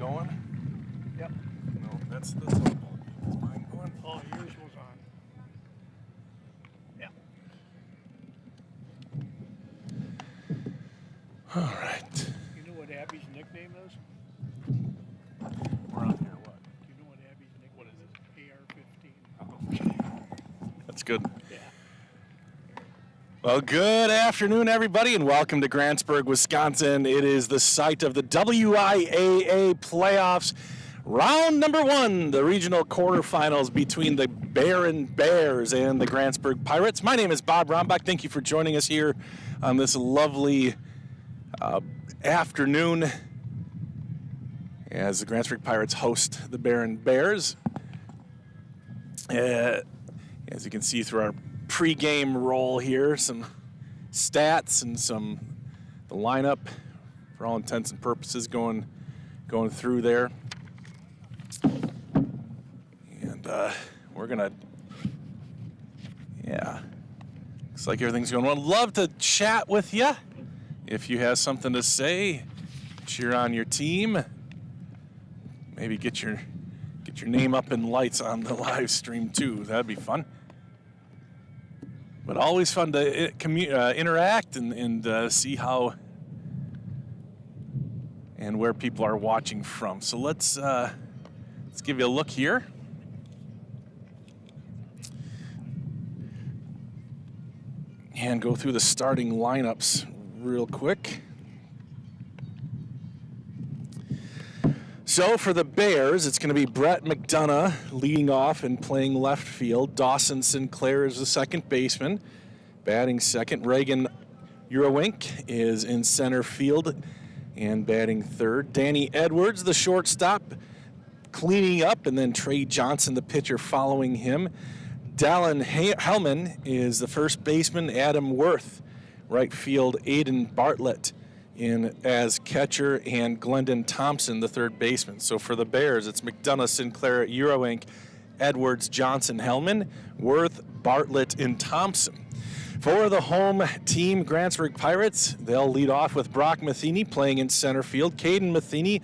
going? Yep. No, that's the softball. Is mine going? Oh, yours was on. Yep. All right. You know what Abby's nickname is? We're on here. What? Do you know what Abby's nickname What is it? AR-15. That's good. Yeah. Well, good afternoon, everybody, and welcome to Grantsburg, Wisconsin. It is the site of the WIAA playoffs. Round number one, the regional quarterfinals between the Barron Bears and the Grantsburg Pirates. My name is Bob Rombach. Thank you for joining us here on this lovely afternoon as the Grantsburg Pirates host the Barron Bears. As you can see through our pre-game roll here, some stats and the lineup for all intents and purposes going through there. And we're gonna, looks like everything's going well. Love to chat with you. If you have something to say, cheer on your team. Maybe get your name up in lights on the live stream too. That'd be fun. But always fun to interact and see how and where people are watching from. So let's give you a look here. And go through the starting lineups real quick. So for the Bears, it's going to be Brett McDonough leading off and playing left field. Dawson Sinclair is the second baseman, batting second. Reagan Urowink is in center field and batting third. Danny Edwards, the shortstop, cleaning up, and then Trey Johnson, the pitcher, following him. Dallin Hellman is the first baseman. Adam Worth, right field. Aiden Bartlett in as catcher, and Glendon Thompson, the third baseman. So for the Bears, it's McDonough, Sinclair, Urowink, Edwards, Johnson, Hellman, Worth, Bartlett, and Thompson. For the home team, Grantsburg Pirates, they'll lead off with Brock Matheny playing in center field. Caden Matheny,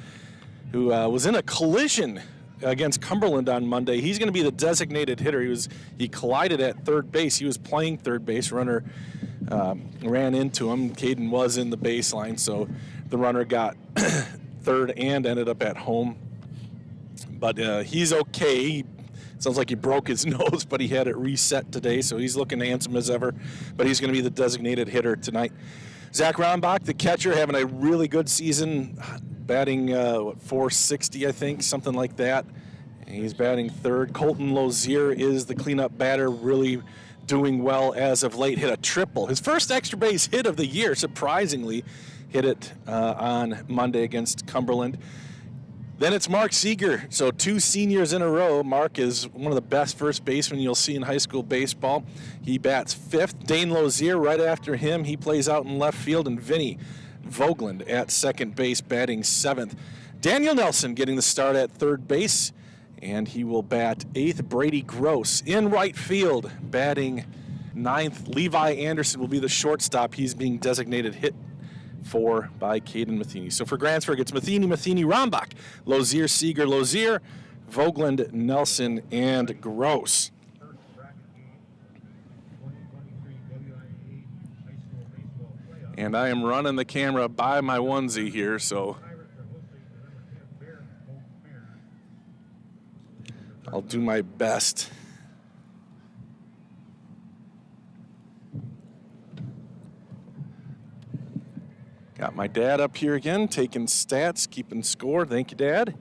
who was in a collision against Cumberland on Monday. He's going to be the designated hitter. He collided at third base. He was playing third base. Runner ran into him. Caden was in the baseline, so the runner got third and ended up at home. But he's okay. Sounds like he broke his nose, but he had it reset today, so he's looking handsome as ever. But he's going to be the designated hitter tonight. Zach Rombach, the catcher, having a really good season, batting 460, I think, something like that. And he's batting third. Colton Lozier is the cleanup batter, really doing well as of late. Hit a triple. His first extra base hit of the year, surprisingly. Hit it on Monday against Cumberland. Then it's Mark Seeger. So 2 seniors in a row. Mark is one of the best first basemen you'll see in high school baseball. He bats fifth. Dane Lozier right after him. He plays out in left field. And Vinny Vogland at second base, batting seventh. Daniel Nelson getting the start at third base, and he will bat eighth. Brady Gross in right field, batting ninth. Levi Anderson will be the shortstop. He's being designated hit for by Caden Matheny. So for Grantsburg, it's Matheny, Rombach, Lozier, Seeger, Lozier, Vogland, Nelson, and Gross. And I am running the camera by my onesie here, so I'll do my best. Got my dad up here again, taking stats, keeping score. Thank you, Dad.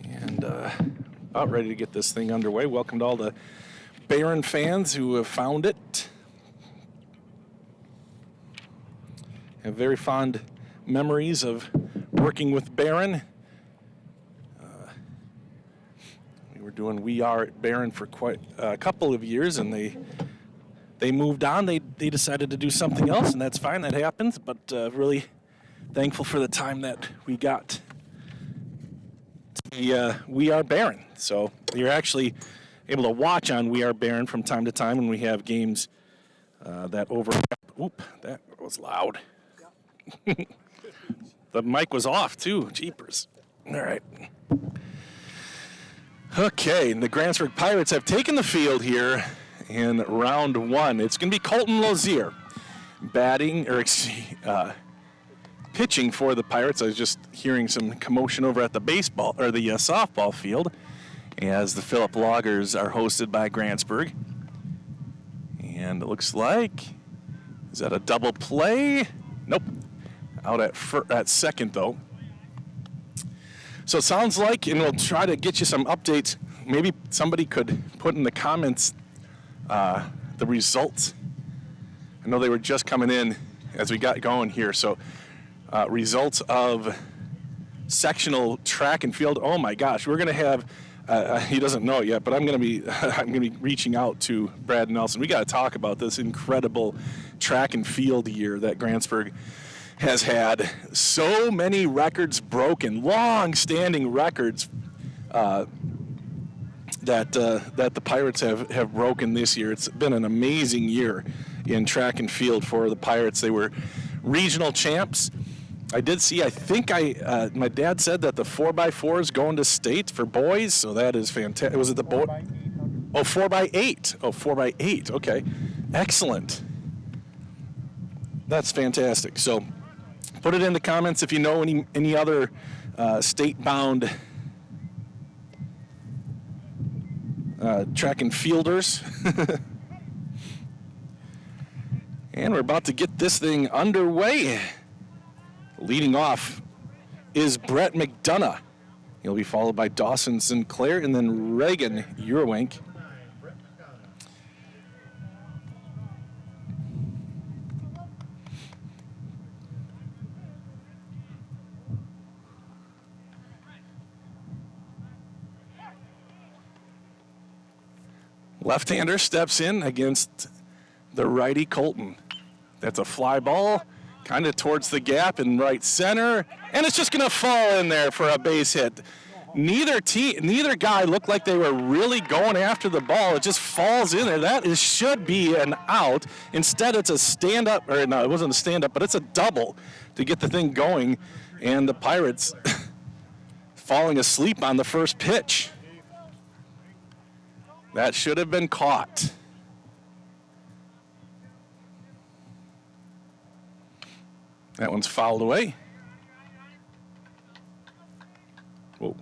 And about ready to get this thing underway. Welcome to all the Barron fans who have found it. Have very fond memories of working with Barron. We were doing We Are at Barron for quite a couple of years, and they moved on. They decided to do something else, and that's fine. That happens. But really thankful for the time that we got to be We Are Barron. So you're actually able to watch on We Are Barron from time to time when we have games that overlap. Oop, that was loud. The mic was off too. Jeepers. All right. Okay, and the Grantsburg Pirates have taken the field here in round one. It's going to be Colton Lozier pitching for the Pirates. I was just hearing some commotion over at the softball field as the Phillip Loggers are hosted by Grantsburg. And it looks like, is that a double play? Nope. Out at second, though. So it sounds like, and we'll try to get you some updates. Maybe somebody could put in the comments the results. I know they were just coming in as we got going here. So results of sectional track and field. Oh my gosh, we're going to have. He doesn't know it yet, but I'm going to be reaching out to Brad Nelson. We got to talk about this incredible track and field year that Grantsburg has had. So many records broken, long-standing records that the Pirates have broken this year. It's been an amazing year in track and field for the Pirates. They were regional champs. I did see, my dad said that the 4x4 is going to state for boys, so that is fantastic. Was it the boy? 4x8. Oh, 4x8. Okay. Excellent. That's fantastic. So put it in the comments if you know any other state-bound track and fielders. And we're about to get this thing underway. Leading off is Brett McDonough. He'll be followed by Dawson Sinclair and then Reagan Urwink. Left-hander steps in against the righty Colton. That's a fly ball, kind of towards the gap in right center, and it's just going to fall in there for a base hit. Neither guy looked like they were really going after the ball. It just falls in there. Should be an out. Instead, it's a stand-up, or no, it wasn't a stand-up, but it's a double to get the thing going, and the Pirates falling asleep on the first pitch. That should have been caught. That one's fouled away. Whoa.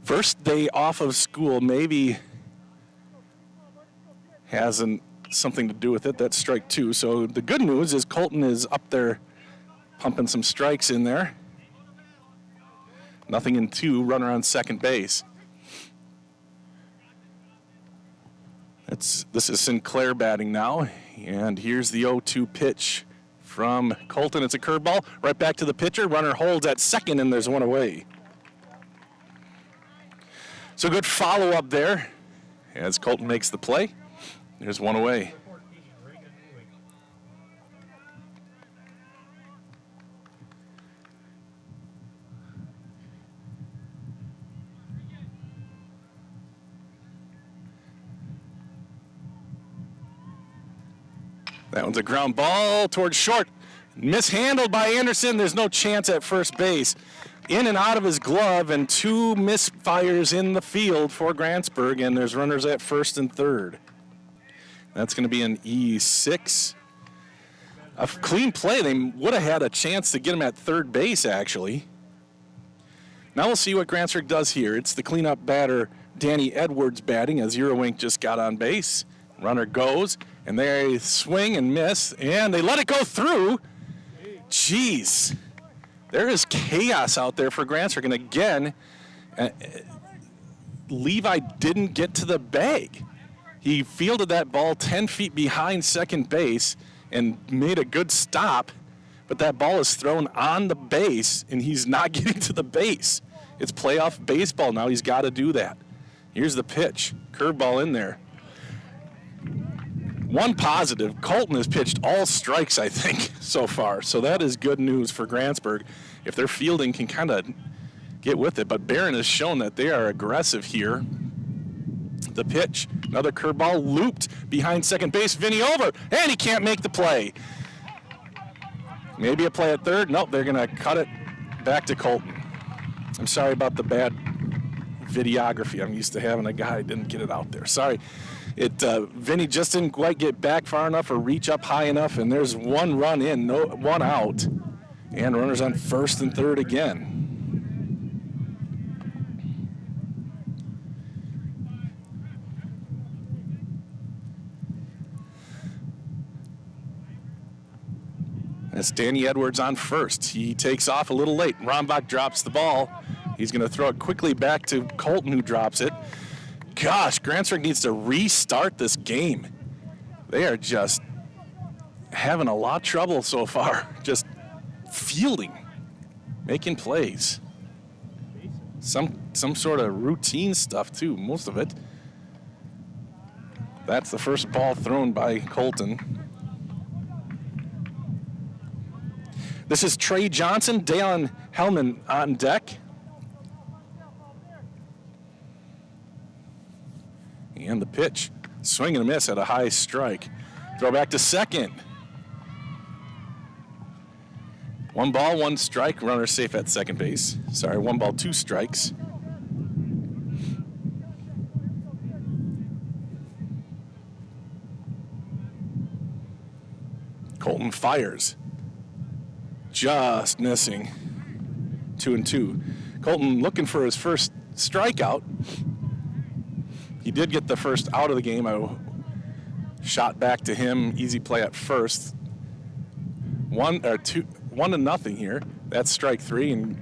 First day off of school, maybe hasn't something to do with it. That's strike two. So the good news is Colton is up there pumping some strikes in there. Nothing in two, runner on second base. This is Sinclair batting now, and here's the 0-2 pitch from Colton. It's a curveball, right back to the pitcher. Runner holds at second, and there's one away. So good follow-up there as Colton makes the play. There's one away. That one's a ground ball towards short. Mishandled by Anderson. There's no chance at first base. In and out of his glove, and two misfires in the field for Grantsburg, and there's runners at first and third. That's going to be an E6. A clean play. They would have had a chance to get him at third base, actually. Now we'll see what Grantsburg does here. It's the cleanup batter, Danny Edwards, batting as Urwink just got on base. Runner goes, and they swing and miss, and they let it go through. Jeez. There is chaos out there for Grantsburg. And again, Levi didn't get to the bag. He fielded that ball 10 feet behind second base and made a good stop, but that ball is thrown on the base, and he's not getting to the base. It's playoff baseball now. He's got to do that. Here's the pitch. Curveball in there. One positive, Colton has pitched all strikes, I think, so far. So that is good news for Grantsburg. If their fielding can kind of get with it. But Barron has shown that they are aggressive here. The pitch, another curveball looped behind second base. Vinny over, and he can't make the play. Maybe a play at third. Nope, they're going to cut it back to Colton. I'm sorry about the bad videography. I'm used to having a guy didn't get it out there. Sorry. Vinny just didn't quite get back far enough or reach up high enough, and there's one run in, one out, and runners on first and third again. That's Danny Edwards on first. He takes off a little late. Rombach drops the ball. He's going to throw it quickly back to Colton, who drops it. Gosh, Grantsburg needs to restart this game. They are just having a lot of trouble so far, just fielding, making plays. Some sort of routine stuff, too, most of it. That's the first ball thrown by Colton. This is Trey Johnson, Dalen Hellman on deck. And the pitch, swing and a miss at a high strike. Throw back to second. 1 ball, 1 strike, runner safe at second base. Sorry, 1 ball, 2 strikes. Colton fires. Just missing. 2-2. Colton looking for his first strikeout. He did get the first out of the game. I shot back to him. Easy play at first. 1-0 here. That's strike 3, and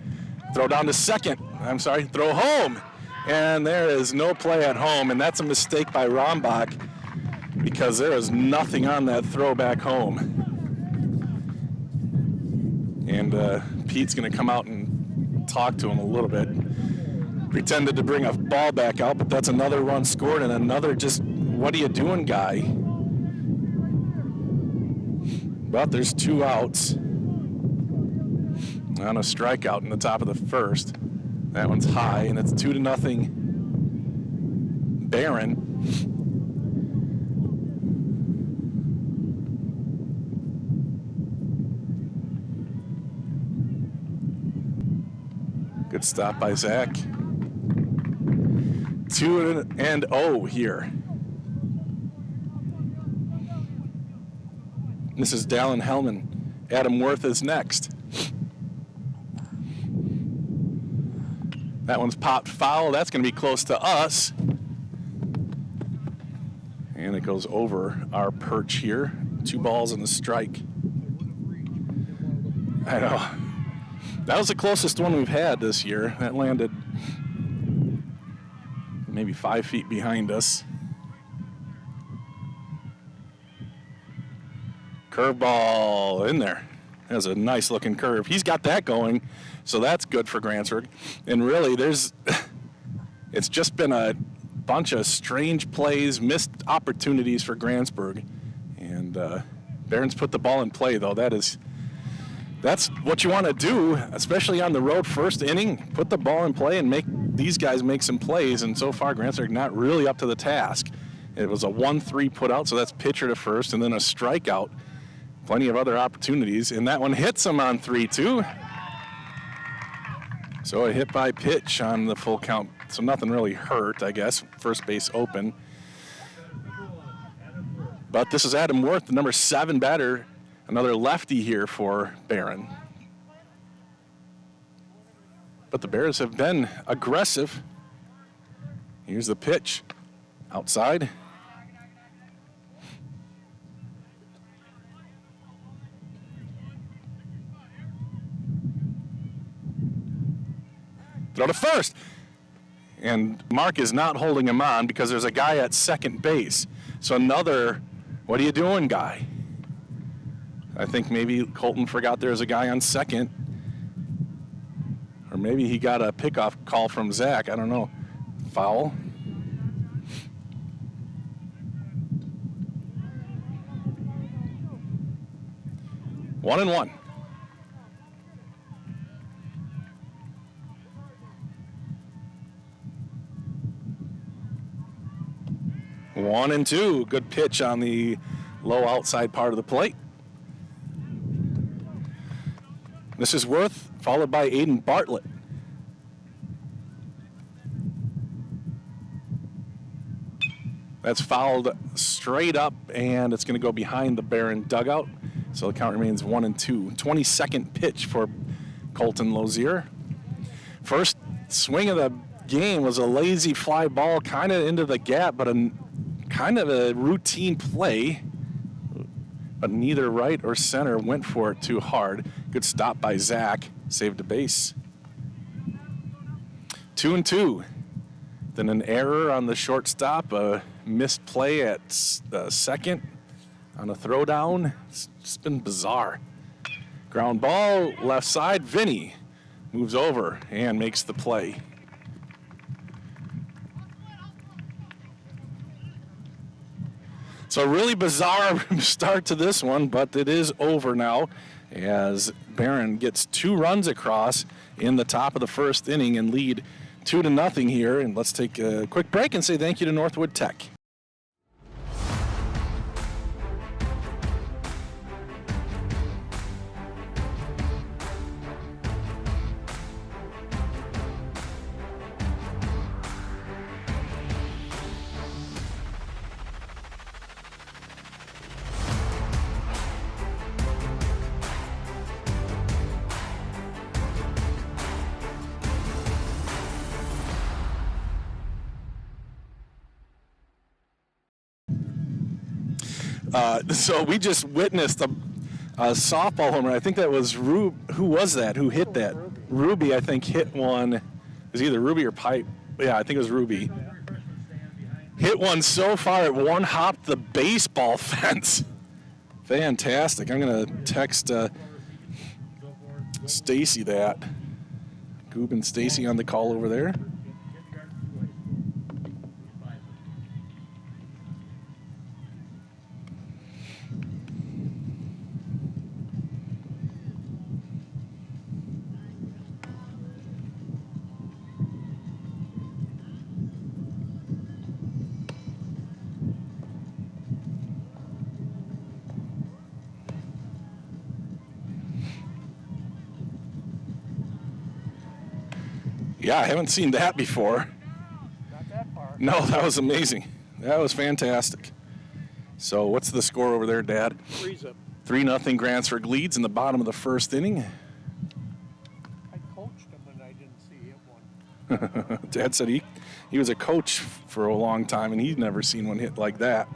throw down to second. I'm sorry, throw home. And there is no play at home, and that's a mistake by Rombach because there is nothing on that throw back home. And Pete's going to come out and talk to him a little bit. Pretended to bring a ball back out, but that's another run scored and another just, what are you doing, guy? But there's 2 outs on a strikeout in the top of the first. That one's high, and it's 2-0 Barron. Good stop by Zach. 2-0 here. This is Dalen Hellman. Adam Worth is next. That one's popped foul. That's going to be close to us. And it goes over our perch here. 2 balls and a strike. I know. That was the closest one we've had this year. That landed maybe 5 feet behind us. Curveball in there. That's a nice looking curve. He's got that going, so that's good for Grantsburg. And really, it's just been a bunch of strange plays, missed opportunities for Grantsburg. And Barron's put the ball in play, though. That's what you want to do, especially on the road first inning. Put the ball in play and make these guys make some plays. And so far, Grantsburg not really up to the task. It was a 1-3 put out, so that's pitcher to first, and then a strikeout. Plenty of other opportunities, and that one hits him on 3-2. So a hit by pitch on the full count. So nothing really hurt, I guess. First base open. But this is Adam Worth, the number 7 batter. Another lefty here for Barron. But the Bears have been aggressive. Here's the pitch. Outside. Throw to first. And Mark is not holding him on because there's a guy at second base. So another, what are you doing, guy? I think maybe Colton forgot there was a guy on second. Or maybe he got a pickoff call from Zach. I don't know. Foul. One and one. 1-2. Good pitch on the low outside part of the plate. This is Worth, followed by Aiden Bartlett. That's fouled straight up, and it's going to go behind the Barron dugout. So the count remains 1-2. 22nd pitch for Colton Lozier. First swing of the game was a lazy fly ball kind of into the gap, but a kind of a routine play. But neither right or center went for it too hard. Good stop by Zach. Saved a base. 2-2. Then an error on the shortstop, a missed play at second on a throwdown. It's been bizarre. Ground ball, left side. Vinny moves over and makes the play. So really bizarre start to this one, but it is over now as Barron gets 2 runs across in the top of the first inning and lead 2-0 here. And let's take a quick break and say thank you to Northwood Tech. So we just witnessed a softball home run. I think that was Who was that? Who hit that? Ruby, I think, hit one. It was either Ruby or Pipe. Yeah, I think it was Ruby. Hit one so far it one-hopped the baseball fence. Fantastic. I'm going to text Stacy that. Goob and Stacy on the call over there. Yeah, I haven't seen that before. Not that far. No, that was amazing. That was fantastic. So what's the score over there, Dad? 3-0. 3-0 Grantsburg leads in the bottom of the first inning. I coached him and I didn't see him one. Dad said he was a coach for a long time and he's never seen one hit like that.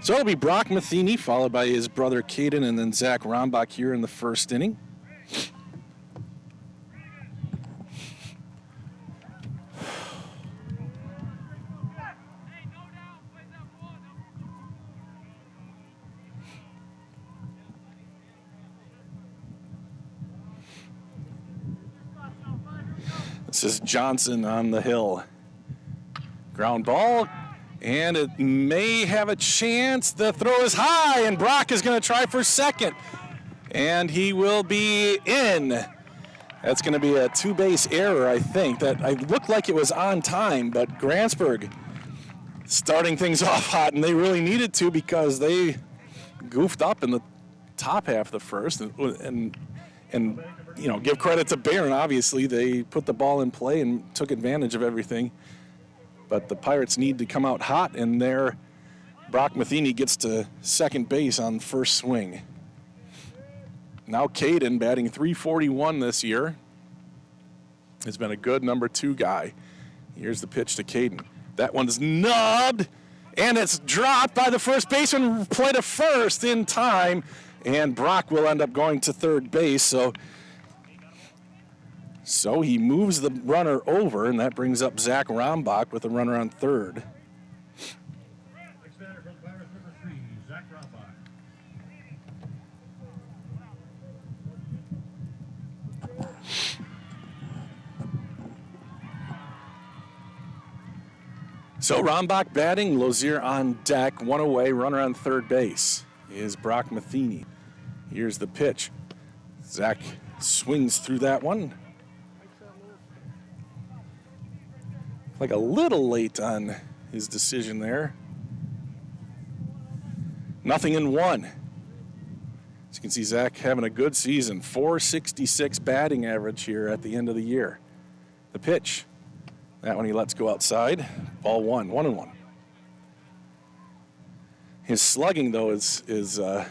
So it'll be Brock Matheny, followed by his brother Caden, and then Zach Rombach here in the first inning. This is Johnson on the hill. Ground ball. And it may have a chance. The throw is high, and Brock is going to try for second. And he will be in. That's going to be a 2-base error, I think. That I looked like it was on time, but Grantsburg starting things off hot, and they really needed to because they goofed up in the top half of the first. And you know, give credit to Barron, obviously. They put the ball in play and took advantage of everything. But the Pirates need to come out hot, and there Brock Matheny gets to second base on first swing. Now Caden, batting .341 this year, has been a good number 2 guy. Here's the pitch to Caden. That one's nubbed, and it's dropped by the first baseman, play to first in time, and Brock will end up going to third base. So he moves the runner over, and that brings up Zach Rombach with a runner on third. So Rombach batting, Lozier on deck, 1 away, runner on third base is Brock Matheny. Here's the pitch. Zach swings through that one. Like a little late on his decision there. Nothing in one. As you can see, Zach having a good season. .466 batting average here at the end of the year. The pitch. That one he lets go outside. Ball 1, 1-1. His slugging, though, is if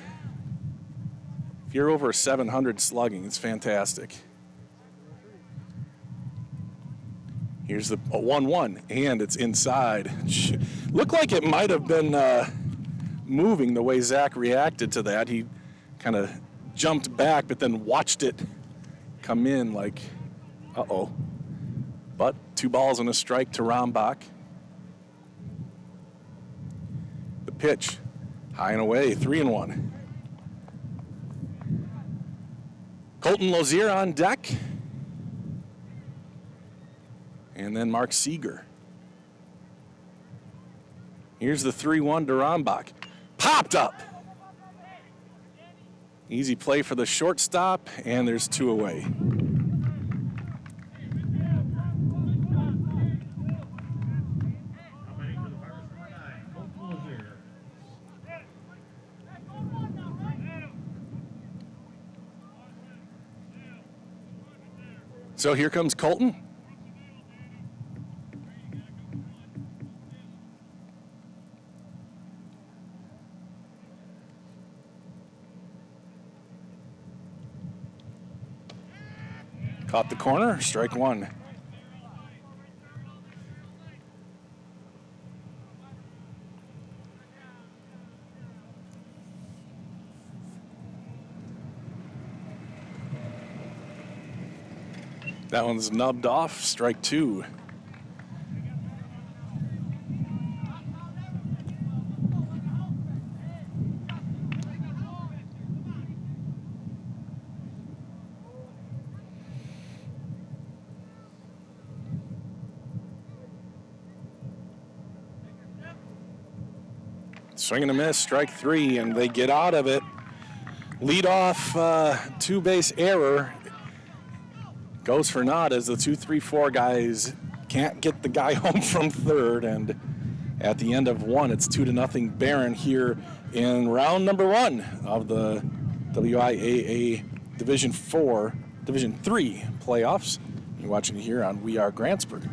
you're over 700 slugging, it's fantastic. Here's the 1-1, and it's inside. Looked like it might have been moving the way Zach reacted to that. He kind of jumped back, but then watched it come in like, uh-oh. But 2 balls and a strike to Rombach. The pitch, high and away, 3-1. Colton Lozier on deck. And then Mark Seeger. Here's the 3-1 to Rombach. Popped up. Easy play for the shortstop, and there's 2 away. So here comes Colton. Caught the corner, strike 1. That one's nubbed off, strike 2. Swing and a miss, strike 3, and they get out of it. Lead off 2-base error. Goes for naught as the 2-3-4 guys can't get the guy home from third, and at the end of 1, it's 2-0 Barron here in round number 1 of the WIAA Division 3 playoffs. You're watching here on We Are Grantsburg.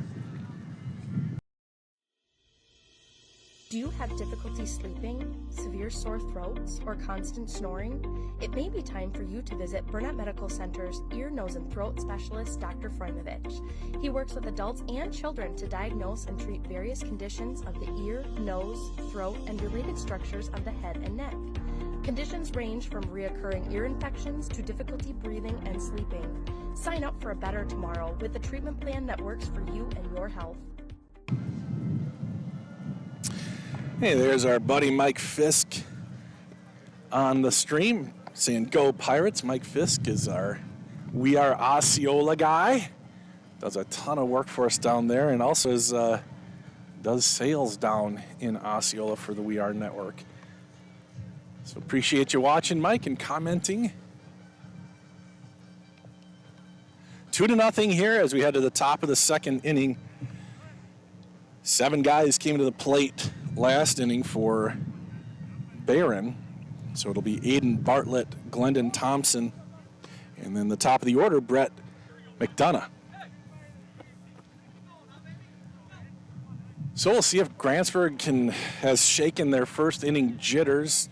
Do you have difficulty sleeping, severe sore throats, or constant snoring? It may be time for you to visit Burnett Medical Center's ear, nose, and throat specialist, Dr. Frojmovich. He works with adults and children to diagnose and treat various conditions of the ear, nose, throat, and related structures of the head and neck. Conditions range from reoccurring ear infections to difficulty breathing and sleeping. Sign up for a better tomorrow with a treatment plan that works for you and your health. Hey, there's our buddy Mike Fisk on the stream saying go Pirates. Mike Fisk is our We Are Osceola guy. Does a ton of work for us down there, and also does sales down in Osceola for the We Are Network. So appreciate you watching, Mike, and commenting. 2-0 here as we head to the top of the second inning. 7 guys came to the plate last inning for Barron. So it'll be Aiden Bartlett, Glendon Thompson, and then the top of the order, Brett McDonough. So we'll see if Grantsburg has shaken their first inning jitters.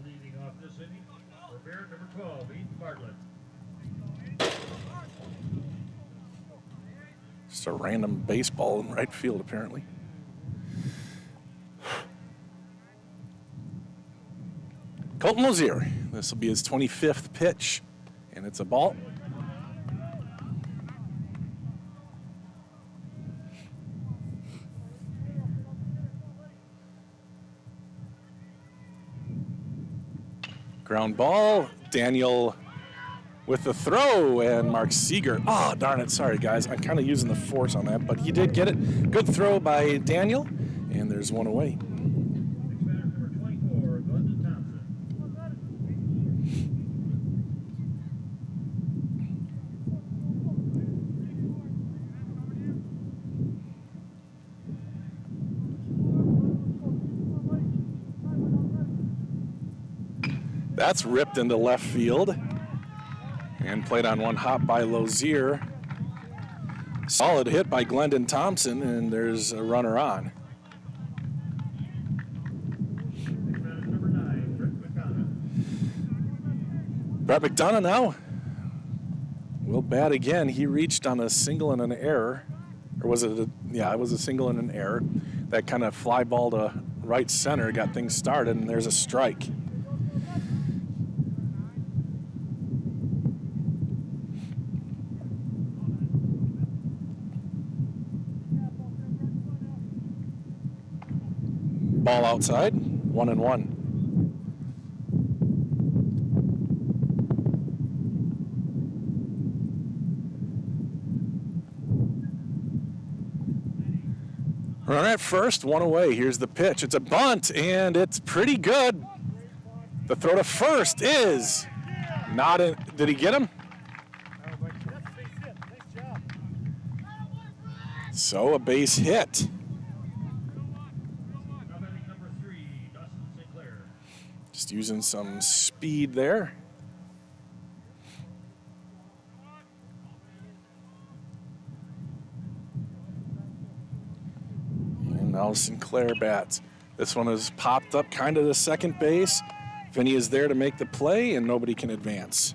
Leading off this inning for Barron, number 12, Aiden Bartlett. Just a random baseball in right field, apparently. Colton Lozier. This will be his 25th pitch, and it's a ball. Ground ball. Daniel with the throw, and Mark Seeger. Oh, darn it. Sorry, guys. I'm kind of using the force on that, but he did get it. Good throw by Daniel, and there's one away. Number 24, Glendon Thompson. That's ripped into left field and played on one hop by Lozier. Solid hit by Glendon Thompson, and there's a runner on. Number 9, Brett McDonough now will bat again. He reached on a single and an error. Or was it it was a single and an error. That kind of fly ball to right center got things started, and there's a strike. Ball outside, 1-1. Run at first, one away. Here's the pitch. It's a bunt, and it's pretty good. The throw to first is not in. Did he get him? So a base hit. number 3, Dustin Sinclair. Just using some speed there. And now Sinclair bats. This one has popped up kind of to second base. Vinny is there to make the play, and nobody can advance.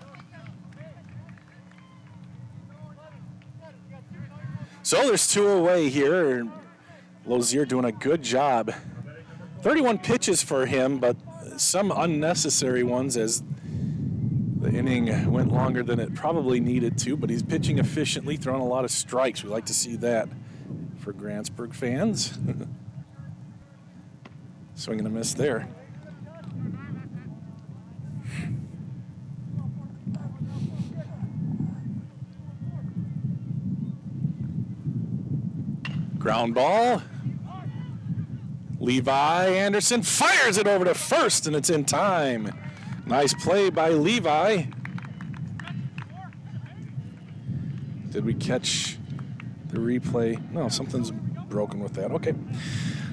So there's 2 away here. Lozier doing a good job. 31 pitches for him, but some unnecessary ones as the inning went longer than it probably needed to, but he's pitching efficiently, throwing a lot of strikes. We like to see that for Grantsburg fans. Swing and a miss there. Ground ball. Levi Anderson fires it over to first, and it's in time. Nice play by Levi. Did we catch the replay? No, something's broken with that. Okay.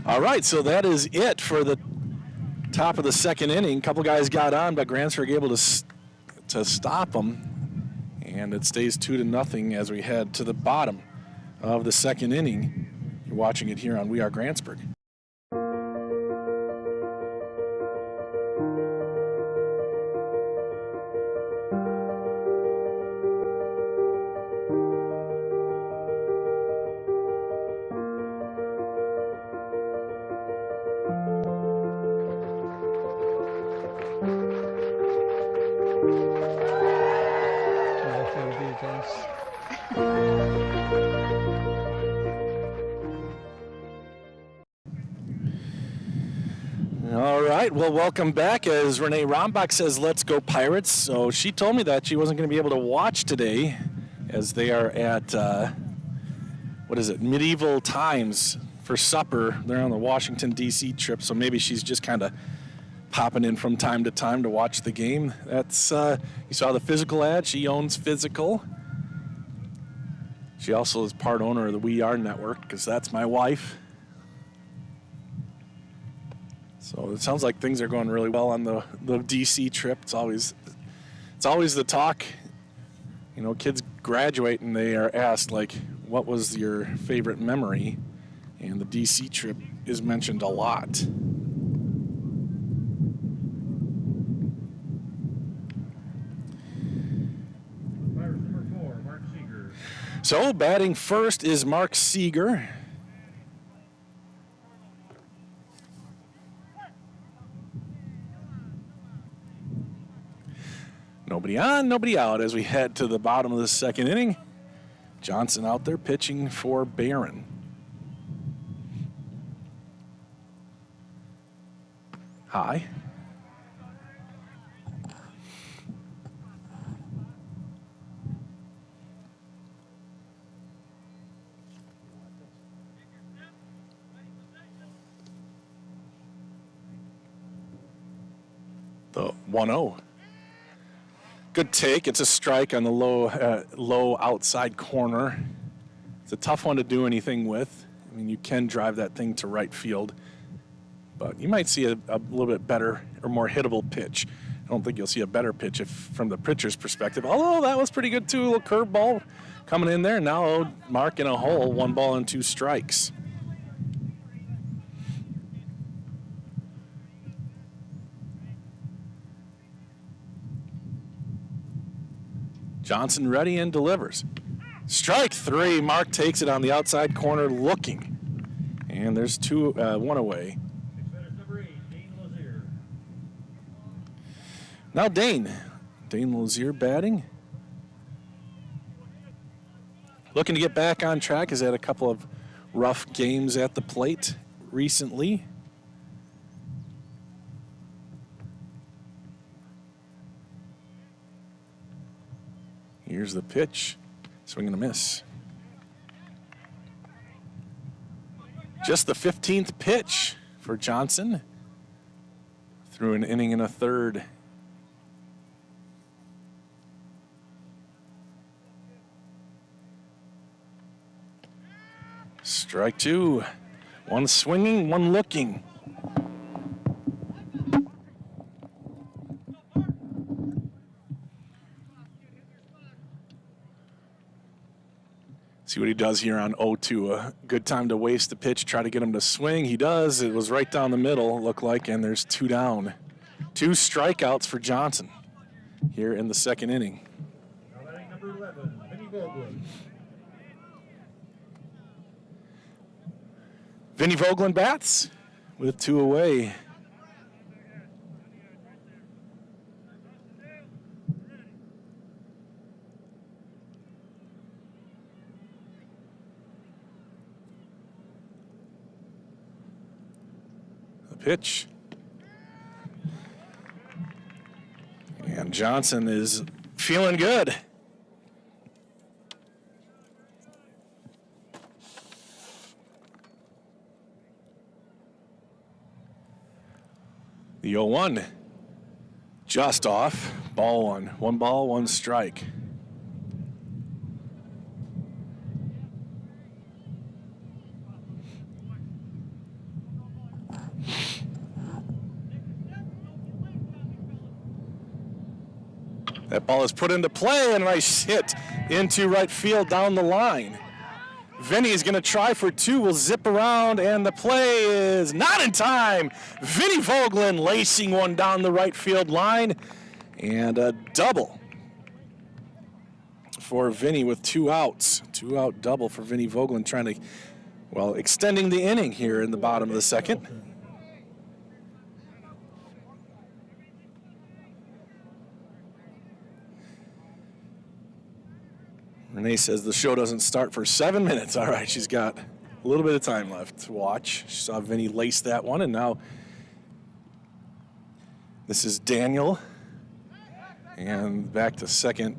All right, so that is it for the top of the second inning. A couple guys got on, but Grantsburg able to stop them, and it stays 2-0 as we head to the bottom of the second inning. You're watching it here on We Are Grantsburg. All right, well, welcome back. As Renee Rombach says, let's go Pirates. So she told me that she wasn't going to be able to watch today as they are at, Medieval Times for supper. They're on the Washington, D.C. trip, so maybe she's just kind of popping in from time to time to watch the game. That's, you saw the physical ad. She owns Physical. She also is part owner of the We Are Network, because that's my wife. So it sounds like things are going really well on the DC trip. It's always the talk. You know, kids graduate and they are asked, like, what was your favorite memory? And the DC trip is mentioned a lot. Pirates number 4, Mark Seeger. So batting first is Mark Seeger. Nobody on, nobody out as we head to the bottom of the second inning. Johnson out there pitching for Barron. High. The 1-0. Good take. It's a strike on the low outside corner. It's a tough one to do anything with. I mean, you can drive that thing to right field, but you might see a little bit better or more hittable pitch I don't think you'll see a better pitch from the pitcher's perspective. Although that was pretty good too. A little curveball coming in there. Now Mark in a hole. 1 ball and 2 strikes. Johnson ready and delivers. Strike 3. Mark takes it on the outside corner looking. And there's 1 away. Now Dane Lazier batting. Looking to get back on track. Has had a couple of rough games at the plate recently. Here's the pitch. Swing and a miss. Just the 15th pitch for Johnson. Through an inning and a third. Strike 2. 1 swinging, 1 looking. See what he does here on 0-2. A good time to waste the pitch, try to get him to swing. He does. It was right down the middle, looked like, and there's 2 down. 2 strikeouts for Johnson here in the second inning. Now batting number 11, Vinny Vogelin. Vinny Vogelin bats with 2 away. The pitch. And Johnson is feeling good. The 0-1 just off. Ball 1. 1 ball, 1 strike. That ball is put into play and a nice hit into right field down the line. Vinny is going to try for 2, will zip around, and the play is not in time. Vinny Vogelin lacing one down the right field line, and a double for Vinny with 2 outs. 2-out double for Vinny Vogelin, trying to, well, extending the inning here in the bottom of the second. Renee says the show doesn't start for 7 minutes. All right, she's got a little bit of time left to watch. She saw Vinny lace that one, and now this is Daniel. And back to second.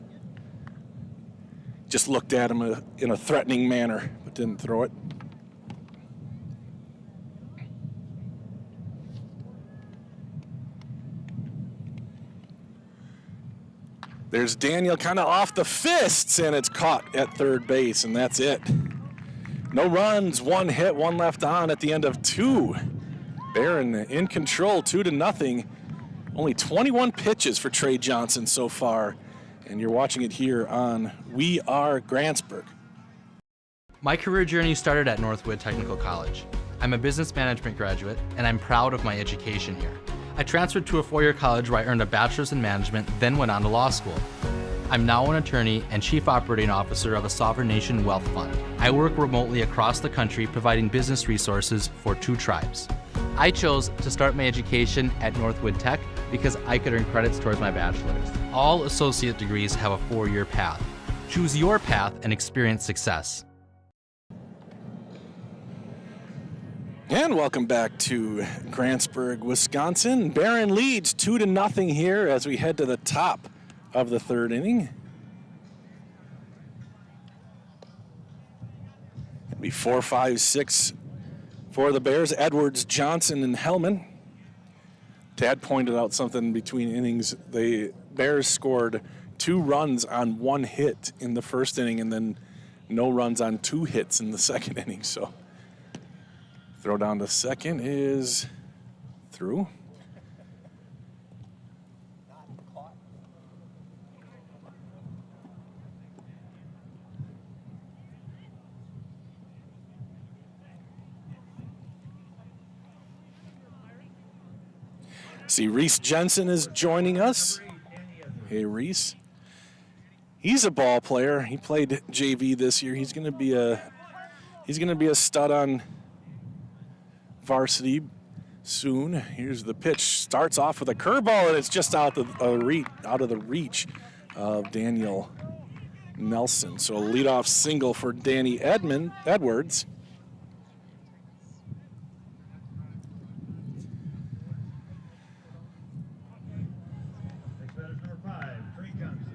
Just looked at him in a threatening manner, but didn't throw it. There's Daniel kind of off the fists, and it's caught at third base, and that's it. No runs, 1 hit, 1 left on at the end of 2. Barron in control, 2-0. Only 21 pitches for Trey Johnson so far, and you're watching it here on We Are Grantsburg. My career journey started at Northwood Technical College. I'm a business management graduate, and I'm proud of my education here. I transferred to a 4-year college where I earned a bachelor's in management, then went on to law school. I'm now an attorney and chief operating officer of a sovereign nation wealth fund. I work remotely across the country providing business resources for 2 tribes. I chose to start my education at Northwood Tech because I could earn credits towards my bachelor's. All associate degrees have a 4-year path. Choose your path and experience success. And welcome back to Grantsburg, Wisconsin. Barron leads 2-0 here as we head to the top of the third inning. It'll be 4, 5, 6 for the Bears. Edwards, Johnson, and Hellman. Tad pointed out something between innings. The Bears scored 2 runs on 1 hit in the first inning, and then no runs on 2 hits in the second inning. So throw down to second is through. See, Reese Jensen is joining us. Hey, Reese. He's a ball player. He played JV this year. He's going to be a stud on varsity soon. Here's the pitch. Starts off with a curveball, and it's just out of the reach of Daniel Nelson. So a leadoff single for Danny Edwards. Next batter is number 5, Trey Johnson.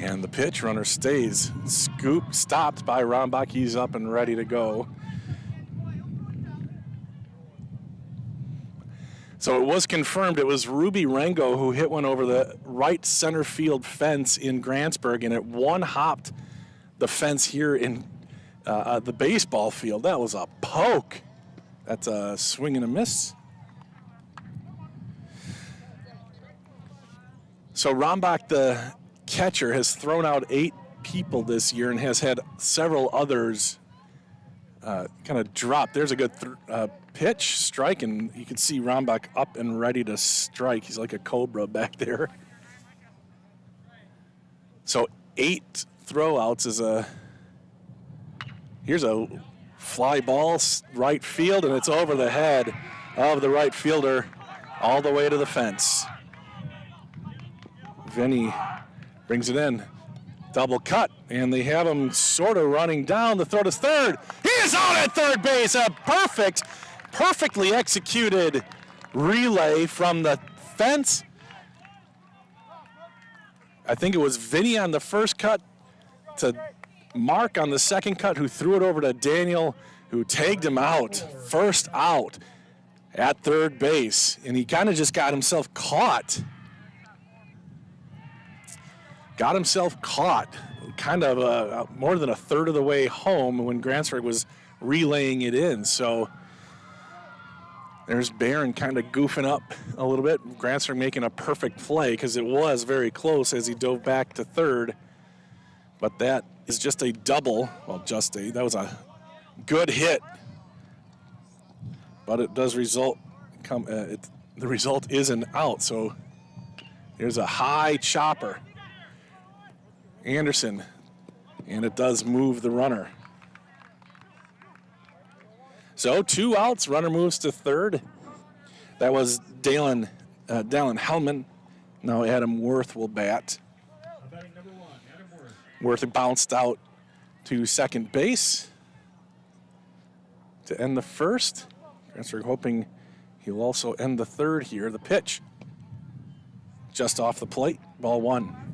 And the pitch, runner stays. Scoop stopped by Rombach. He's up and ready to go. So it was confirmed it was Ruby Rango who hit one over the right center field fence in Grantsburg, and it one-hopped the fence here in the baseball field. That was a poke. That's a swing and a miss. So Rombach, the catcher, has thrown out 8 people this year and has had several others kind of drop. There's a good pitch, strike, and you can see Rombach up and ready to strike. He's like a cobra back there. So 8 throwouts is here's a fly ball, right field, and it's over the head of the right fielder all the way to the fence. Vinny brings it in. Double cut, and they have him sort of running down. The throw to third. He is out at third base. A perfectly executed relay from the fence. I think it was Vinny on the first cut to Mark on the second cut, who threw it over to Daniel, who tagged him out. First out at third base, and he kind of just got himself caught. Got himself caught kind of more than a third of the way home when Grantsburg was relaying it in. So there's Barron kind of goofing up a little bit. Grantsburg making a perfect play because it was very close as he dove back to third. But that is just a double. Well, that was a good hit. But it does result, the result is an out. So there's a high chopper. Anderson, and it does move the runner. So 2 outs, runner moves to third. That was Dallin Hellman. Now Adam Worth will bat. Batting number 1, Adam Worth. Worth bounced out to second base to end the first. Grantsburg hoping he'll also end the third here. The pitch just off the plate, ball 1.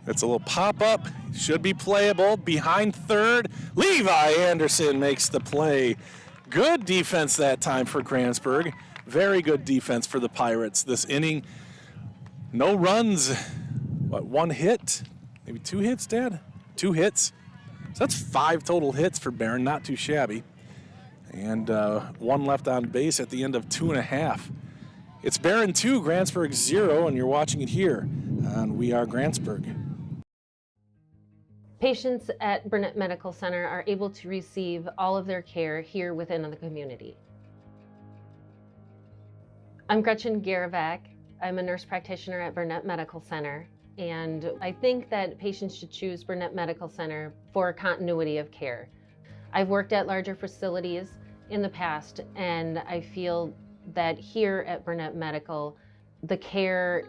It's a little pop-up, should be playable, behind third. Levi Anderson makes the play. Good defense that time for Grantsburg. Very good defense for the Pirates this inning. No runs, what, 1 hit? Maybe 2 hits, Dad? 2 hits. So that's 5 total hits for Barron, not too shabby. And 1 left on base at the end of 2.5. It's Barron 2, Grantsburg 0, and you're watching it here on We Are Grantsburg. Patients at Burnett Medical Center are able to receive all of their care here within the community. I'm Gretchen Garavak. I'm a nurse practitioner at Burnett Medical Center, and I think that patients should choose Burnett Medical Center for continuity of care. I've worked at larger facilities in the past, and I feel that here at Burnett Medical, the care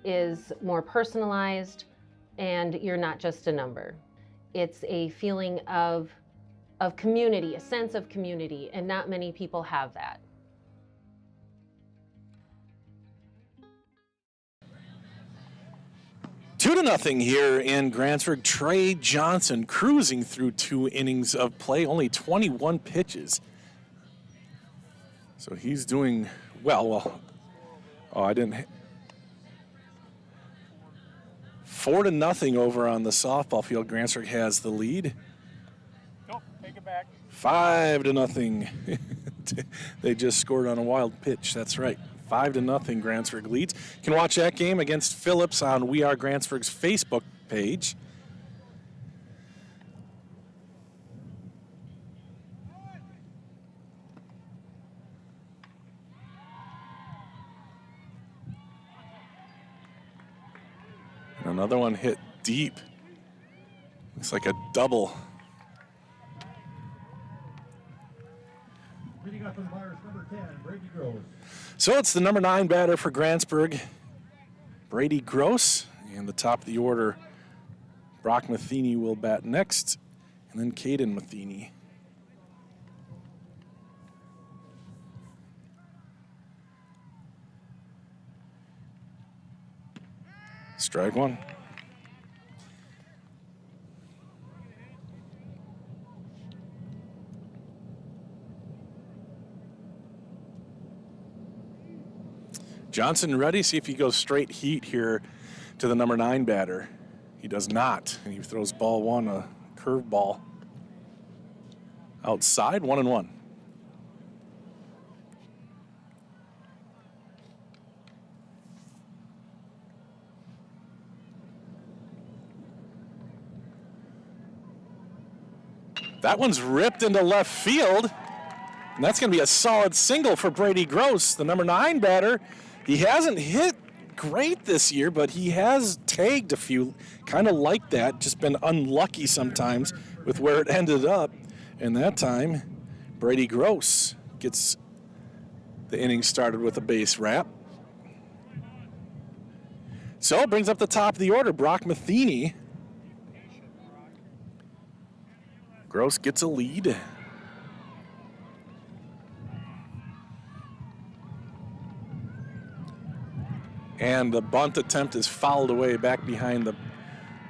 is more personalized and you're not just a number. It's a feeling of community, a sense of community, and not many people have that. Two to nothing here in Grantsburg. Trey Johnson cruising through 2 innings of play, only 21 pitches. So he's doing well. Oh, I didn't. 4 to nothing over on the softball field. Grantsburg has the lead. Go. 5-0. They just scored on a wild pitch. That's right. 5-0 Grantsburg leads. You can watch that game against Phillips on We Are Grantsburg's Facebook page. And another one hit deep. Looks like a double. Leading off the Myers, number 10, Brady Gross. So it's the number 9 batter for Grantsburg, Brady Gross. And the top of the order, Brock Matheny will bat next, and then Caden Matheny. Strike one. Johnson ready, see if he goes straight heat here to the number 9 batter. He does not, and he throws ball one, a curve ball. Outside, 1-1. That one's ripped into left field, and that's going to be a solid single for Brady Gross, the number 9 batter. He hasn't hit great this year, but he has tagged a few, kind of like that, just been unlucky sometimes with where it ended up. And that time, Brady Gross gets the inning started with a base wrap. So it brings up the top of the order, Brock Matheny. Gross gets a lead. And the bunt attempt is fouled away back behind the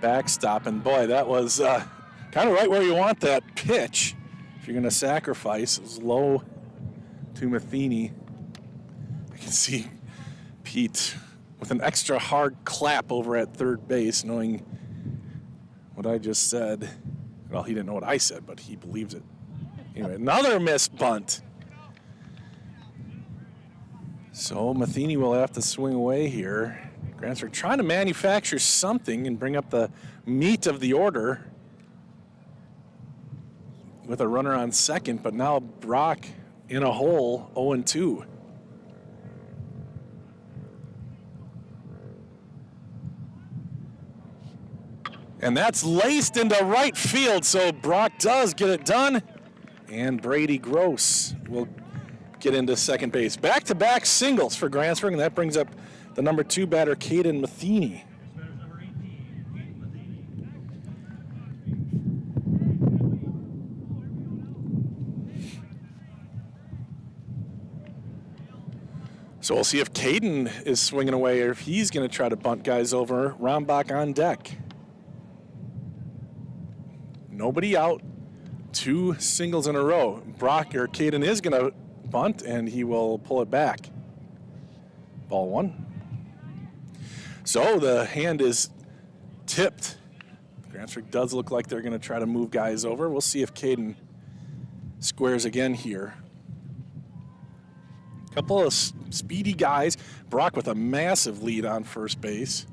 backstop. And boy, that was kind of right where you want that pitch. If you're going to sacrifice, it was low to Matheny. I can see Pete with an extra hard clap over at third base, knowing what I just said. Well, he didn't know what I said, but he believes it. Anyway, another missed bunt. So Matheny will have to swing away here. Grantsburg trying to manufacture something and bring up the meat of the order with a runner on second, but now Brock in a hole, 0-2. And that's laced into right field, so Brock does get it done. And Brady Gross will get into second base. Back-to-back singles for Grantsburg, and that brings up the number 2 batter, Caden Matheny. Number 18, Matheny. So we'll see if Caden is swinging away or if he's going to try to bunt guys over. Rombach on deck. Nobody out. 2 singles in a row. Caden is going to bunt, and he will pull it back. Ball 1. So the hand is tipped. Grantsburg does look like they're going to try to move guys over. We'll see if Caden squares again here. Couple of speedy guys. Brock with a massive lead on first base.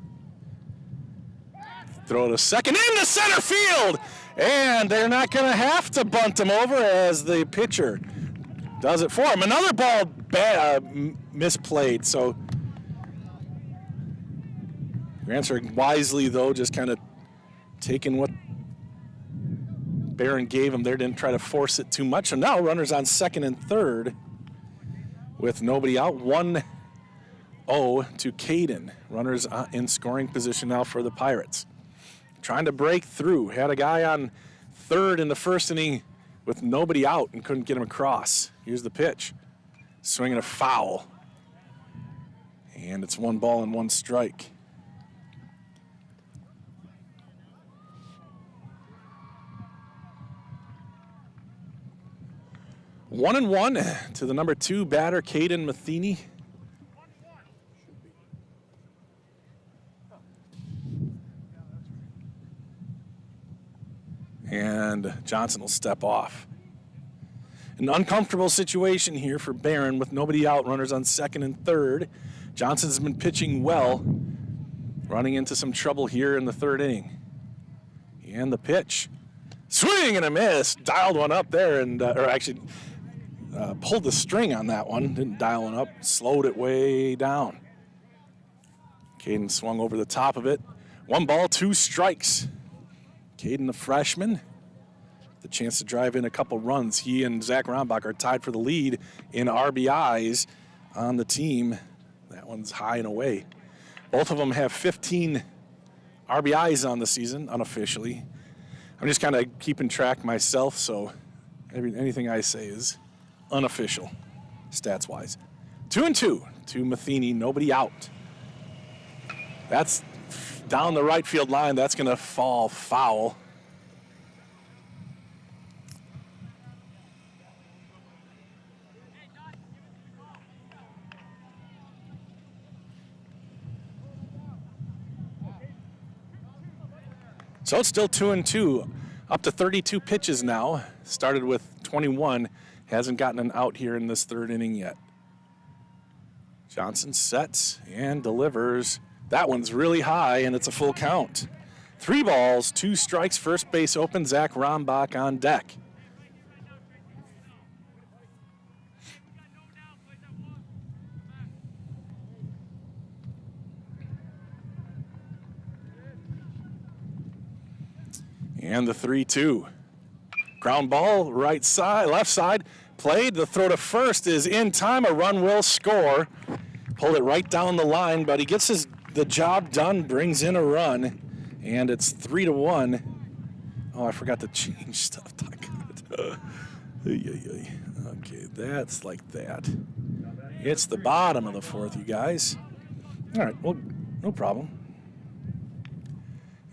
Throw to second into center field. And they're not going to have to bunt him over as the pitcher does it for him. Another ball misplayed. So Grantsburg wisely, though, just kind of taking what Barron gave him there. Didn't try to force it too much. So now runners on second and third with nobody out. 1-0 to Caden. Runners in scoring position now for the Pirates. Trying to break through. Had a guy on third in the first inning with nobody out and couldn't get him across. Here's the pitch. Swinging a foul. And it's 1 ball and 1 strike. One and 1 to the number 2 batter, Caden Matheny. And Johnson will step off. An uncomfortable situation here for Barron with nobody out, runners on second and third. Johnson's been pitching well, running into some trouble here in the third inning. And the pitch. Swing and a miss. Dialed one up there and, pulled the string on that one. Didn't dial one up, slowed it way down. Caden swung over the top of it. 1 ball, 2 strikes. Caden, the freshman, the chance to drive in a couple runs. He and Zach Rombach are tied for the lead in RBIs on the team. That one's high and away. Both of them have 15 RBIs on the season, unofficially. I'm just kind of keeping track myself, so anything I say is unofficial, stats-wise. 2-2 to Matheny, nobody out. That's down the right field line. That's going to fall foul. So it's still 2-2, up to 32 pitches now. Started with 21, hasn't gotten an out here in this third inning yet. Johnson sets and delivers. That one's really high, and it's a full count. 3 balls, 2 strikes, first base open. Zach Rombach on deck. And the 3-2. Ground ball, right side, left side, played. The throw to first is in time. A run will score. Pulled it right down the line, but he gets the job done, brings in a run, and it's 3-1. Oh, I forgot to change stuff. Okay, that's like that. It's the bottom of the fourth, you guys. All right, well, no problem.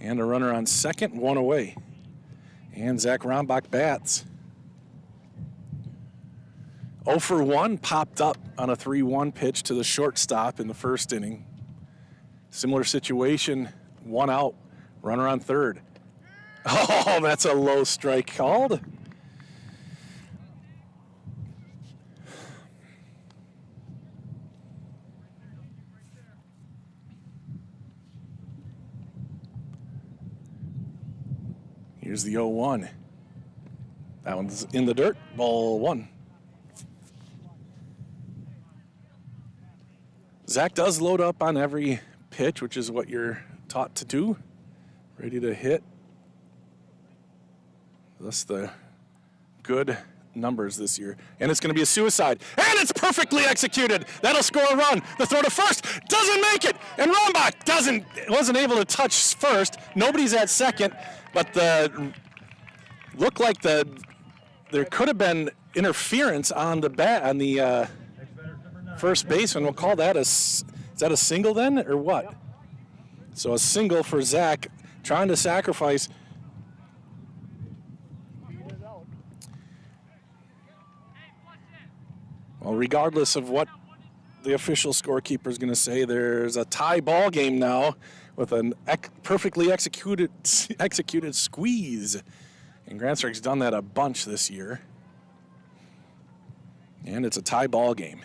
And a runner on second, 1 away. And Zach Rombach bats. 0 for 1, popped up on a 3-1 pitch to the shortstop in the first inning. Similar situation, 1 out, runner on third. Oh, that's a low strike called. Here's the 0-1. That one's in the dirt, ball 1. Zach does load up on every pitch, which is what you're taught to do. Ready to hit. That's the good numbers this year. And it's going to be a suicide. And it's perfectly executed. That'll score a run. The throw to first doesn't make it. And Rombach wasn't able to touch first. Nobody's at second. But looked like there could have been interference on the first baseman. We'll call that is that a single then, or what? So a single for Zach, trying to sacrifice. Well, regardless of what the official scorekeeper is going to say, there's a tie ball game now with a perfectly executed squeeze. And Grantsburg's done that a bunch this year. And it's a tie ball game.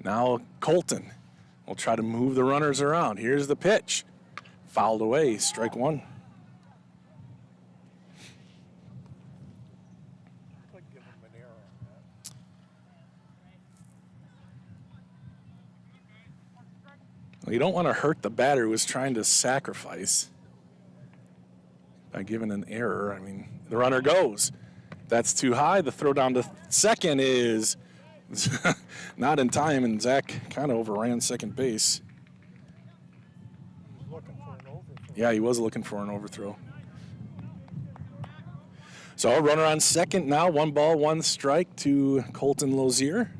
Now Colton will try to move the runners around. Here's the pitch. Fouled away, strike 1. Could give him an error on that. Well, you don't want to hurt the batter who was trying to sacrifice by giving an error. I mean, the runner goes. That's too high. The throw down to second is not in time, and Zach kind of overran second base. He was looking for an overthrow. Yeah, he was looking for an overthrow. So a runner on second now. 1 ball, 1 strike to Colton Lozier.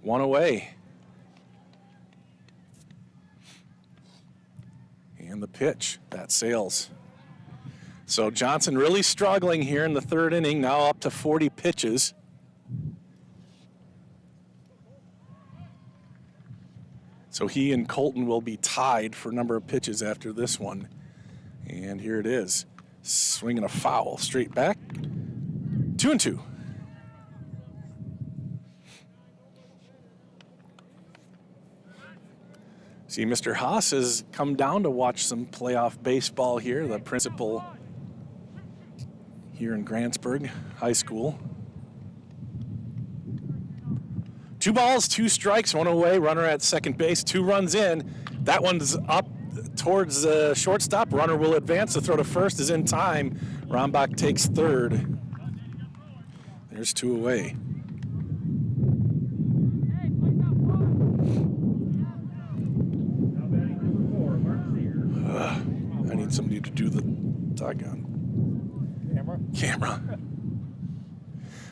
1 away. And the pitch, that sails. So Johnson really struggling here in the third inning, now up to 40 pitches. So he and Colton will be tied for number of pitches after this one. And here it is. Swinging a foul straight back. 2-2. See, Mr. Haas has come down to watch some playoff baseball here, the principal here in Grantsburg High School. 2 balls, 2 strikes, 1 away, runner at second base, 2 runs in. That one's up towards the shortstop. Runner will advance. The throw to first is in time. Rombach takes third. There's 2 away. Now batting number 4, Mark Seeger. I need somebody to do the doggone camera.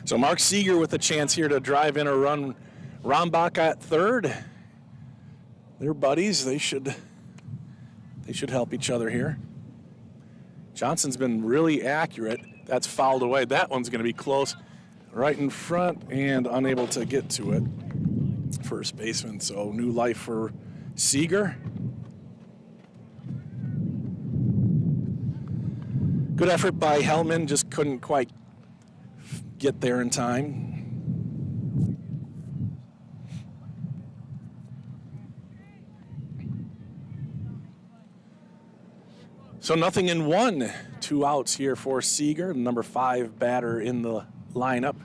So Mark Seeger with a chance here to drive in a run. Rombach at third. They're buddies. They should help each other here. Johnson's been really accurate. That's fouled away. That one's going to be close. Right in front and unable to get to it. First baseman, so new life for Seeger. Good effort by Hellman, just couldn't quite get there in time. So nothing in 1, 2 outs here for Seeger, number 5 batter in the lineup.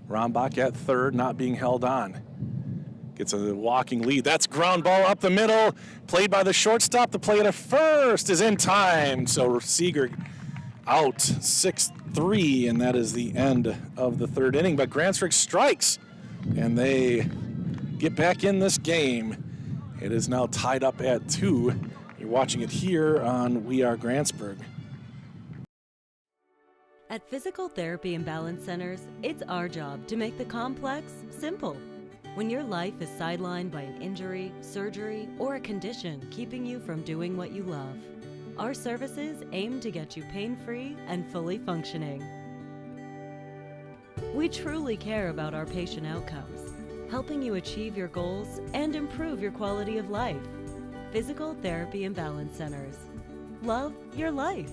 Rombach at third, not being held on. Gets a walking lead. That's ground ball up the middle, played by the shortstop. The play at first is in time. So Seeger out 6-3, and that is the end of the third inning. But Grantsburg strikes, and they get back in this game. It is now tied up at 2. You're watching it here on We Are Grantsburg. At Physical Therapy and Balance Centers, it's our job to make the complex simple. When your life is sidelined by an injury, surgery, or a condition keeping you from doing what you love, our services aim to get you pain-free and fully functioning. We truly care about our patient outcomes, helping you achieve your goals and improve your quality of life. Physical Therapy and Balance Centers. Love your life.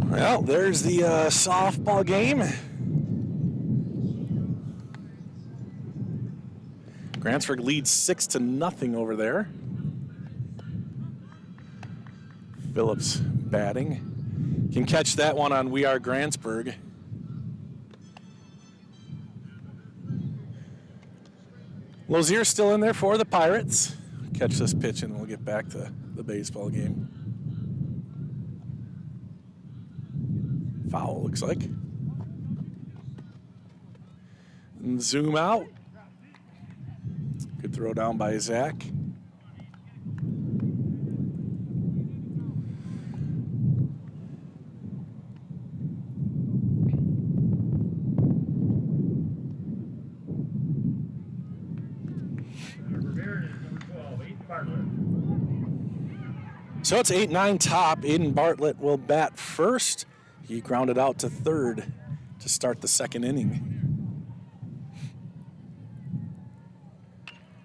Well, there's the softball game. Grantsburg leads 6-0 over there. Phillips batting. Can catch that one on We Are Grantsburg. Lozier's still in there for the Pirates. Catch this pitch and we'll get back to the baseball game. Foul, looks like. And zoom out. Good throw down by Zach. So it's 8-9 top. Aiden Bartlett will bat first. He grounded out to third to start the second inning.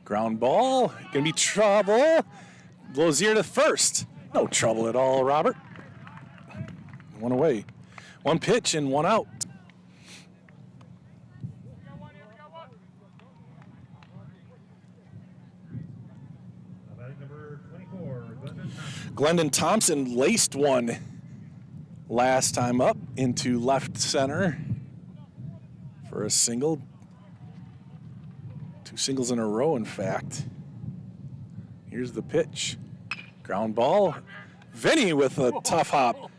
Ground ball, gonna be trouble. Lozier to first. No trouble at all, Robert. 1 away. 1 pitch and 1 out. Number 24, Glendon Thompson laced one last time up into left center for a single. 2 singles in a row, in fact. Here's the pitch. Ground ball. Vinny with a tough hop.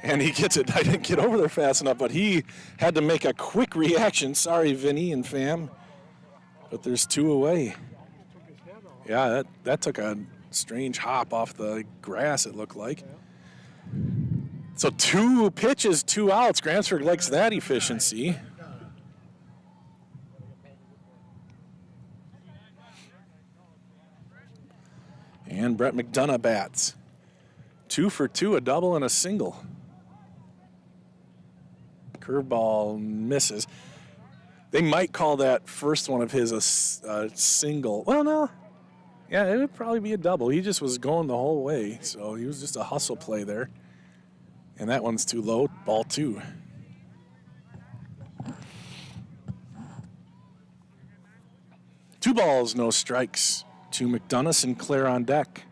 And he gets it. I didn't get over there fast enough, but he had to make a quick reaction. Sorry, Vinny and fam. But there's 2 away. Yeah, that took a strange hop off the grass, it looked like. So 2 pitches, 2 outs. Grantsburg likes that efficiency. And Brett McDonough bats. 2 for 2, a double and a single. Curveball misses. They might call that first one of his a single. Well, no. Yeah, it would probably be a double. He just was going the whole way, so he was just a hustle play there. And that one's too low, ball 2. Two balls, no strikes to McDonough. Sinclair on deck.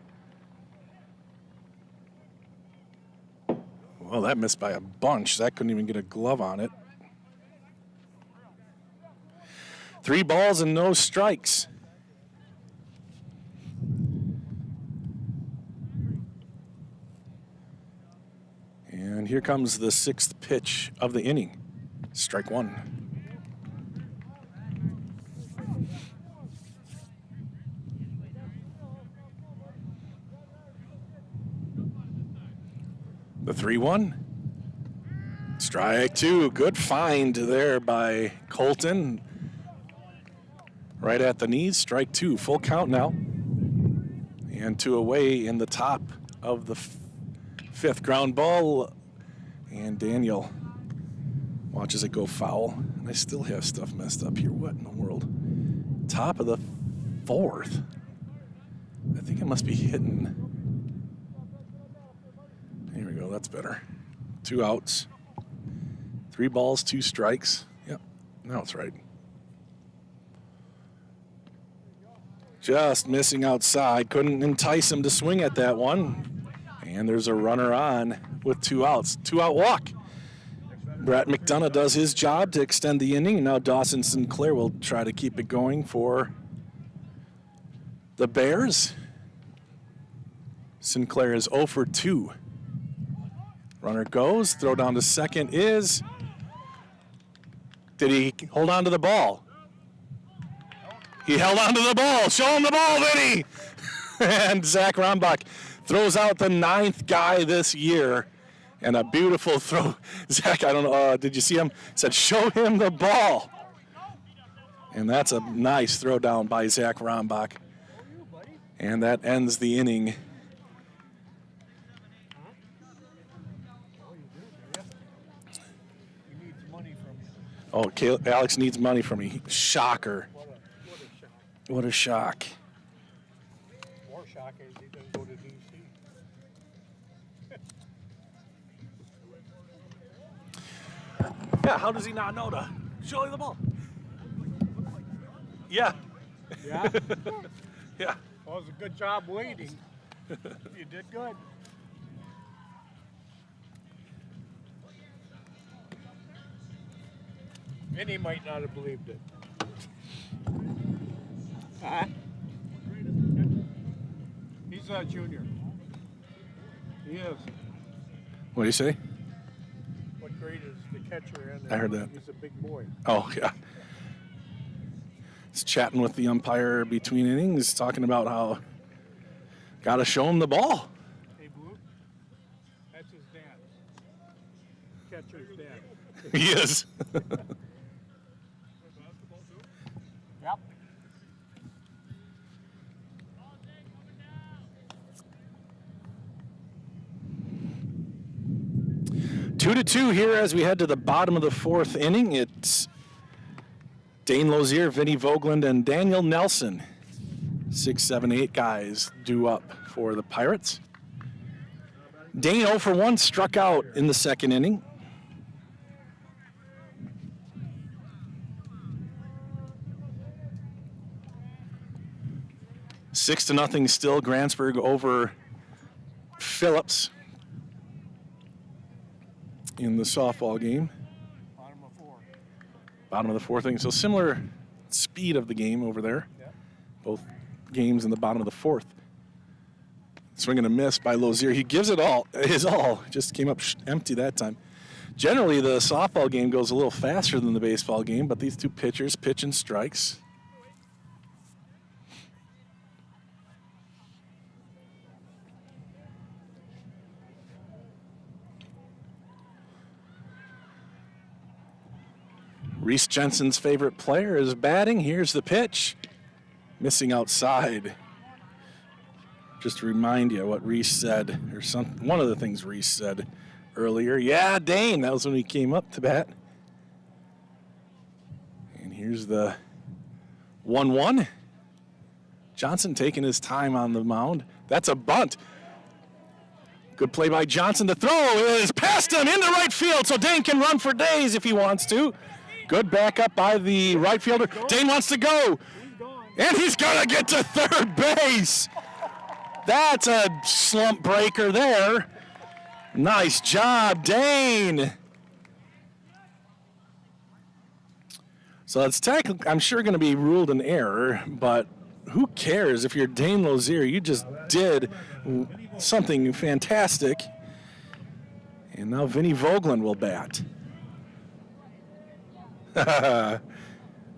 Well, that missed by a bunch. That couldn't even get a glove on it. 3 balls and no strikes. And here comes the 6th pitch of the inning. Strike 1. The 3-1. Strike 2. Good find there by Colton. Right at the knees. Strike 2. Full count now. And 2 away in the top of the 5th. Ground ball. And Daniel watches it go foul. And I still have stuff messed up here. What in the world? Top of the 4th. I think it must be hitting. Here we go, that's better. 2 outs. 3 balls, 2 strikes. Yep, now it's right. Just missing outside. Couldn't entice him to swing at that one. And there's a runner on with 2 outs. 2-out walk. Brett McDonough does his job to extend the inning. Now Dawson Sinclair will try to keep it going for the Bears. Sinclair is 0 for 2. Runner goes, throw down to second is, did he hold on to the ball? He held on to the ball. Show him the ball, Vinny! And Zach Rombach throws out the 9th guy this year. And a beautiful throw. Zach, I don't know, did you see him? Said, show him the ball. And that's a nice throw down by Zach Rombach. And that ends the inning. Oh, Alex needs money from me. Shocker. What a shock. More shock is he doesn't go to DC. Yeah, how does he not know to show you the ball? Yeah. Yeah? Yeah. Well, it was a good job waiting. You did good. Vinny might not have believed it. Huh? He's a junior. He is. What do you say? What grade is the catcher in? I heard that. He's a big boy. Oh, yeah. He's chatting with the umpire between innings, talking about how got to show him the ball. Hey, Blue, that's his dad. Catcher's dad. He is. Yep. Two to two here as we head to the bottom of the 4th inning. It's Dane Lozier, Vinny Vogeland, and Daniel Nelson. 6, 7, 8 guys due up for the Pirates. Dane 0 for 1, struck out in the 2nd inning. Six to nothing still. Grantsburg over Phillips in the softball game. Bottom of 4. Bottom of the 4th inning. So similar speed of the game over there. Yep. Both games in the bottom of the 4th. Swing and a miss by Lozier. He gives it all, his all. Just came up empty that time. Generally, the softball game goes a little faster than the baseball game, but these two pitchers pitch and strikes. Reese Jensen's favorite player is batting. Here's the pitch. Missing outside. Just to remind you what Reese said, or one of the things Reese said earlier. Yeah, Dane, that was when he came up to bat. And here's the 1-1. Johnson taking his time on the mound. That's a bunt. Good play by Johnson. The throw is past him into right field, so Dane can run for days if he wants to. Good backup by the right fielder. Dane wants to go, and he's going to get to third base. That's a slump breaker there. Nice job, Dane. So it's technically, I'm sure, going to be ruled an error, but who cares if you're Dane Lozier? You just did something fantastic. And now Vinny Vogeland will bat.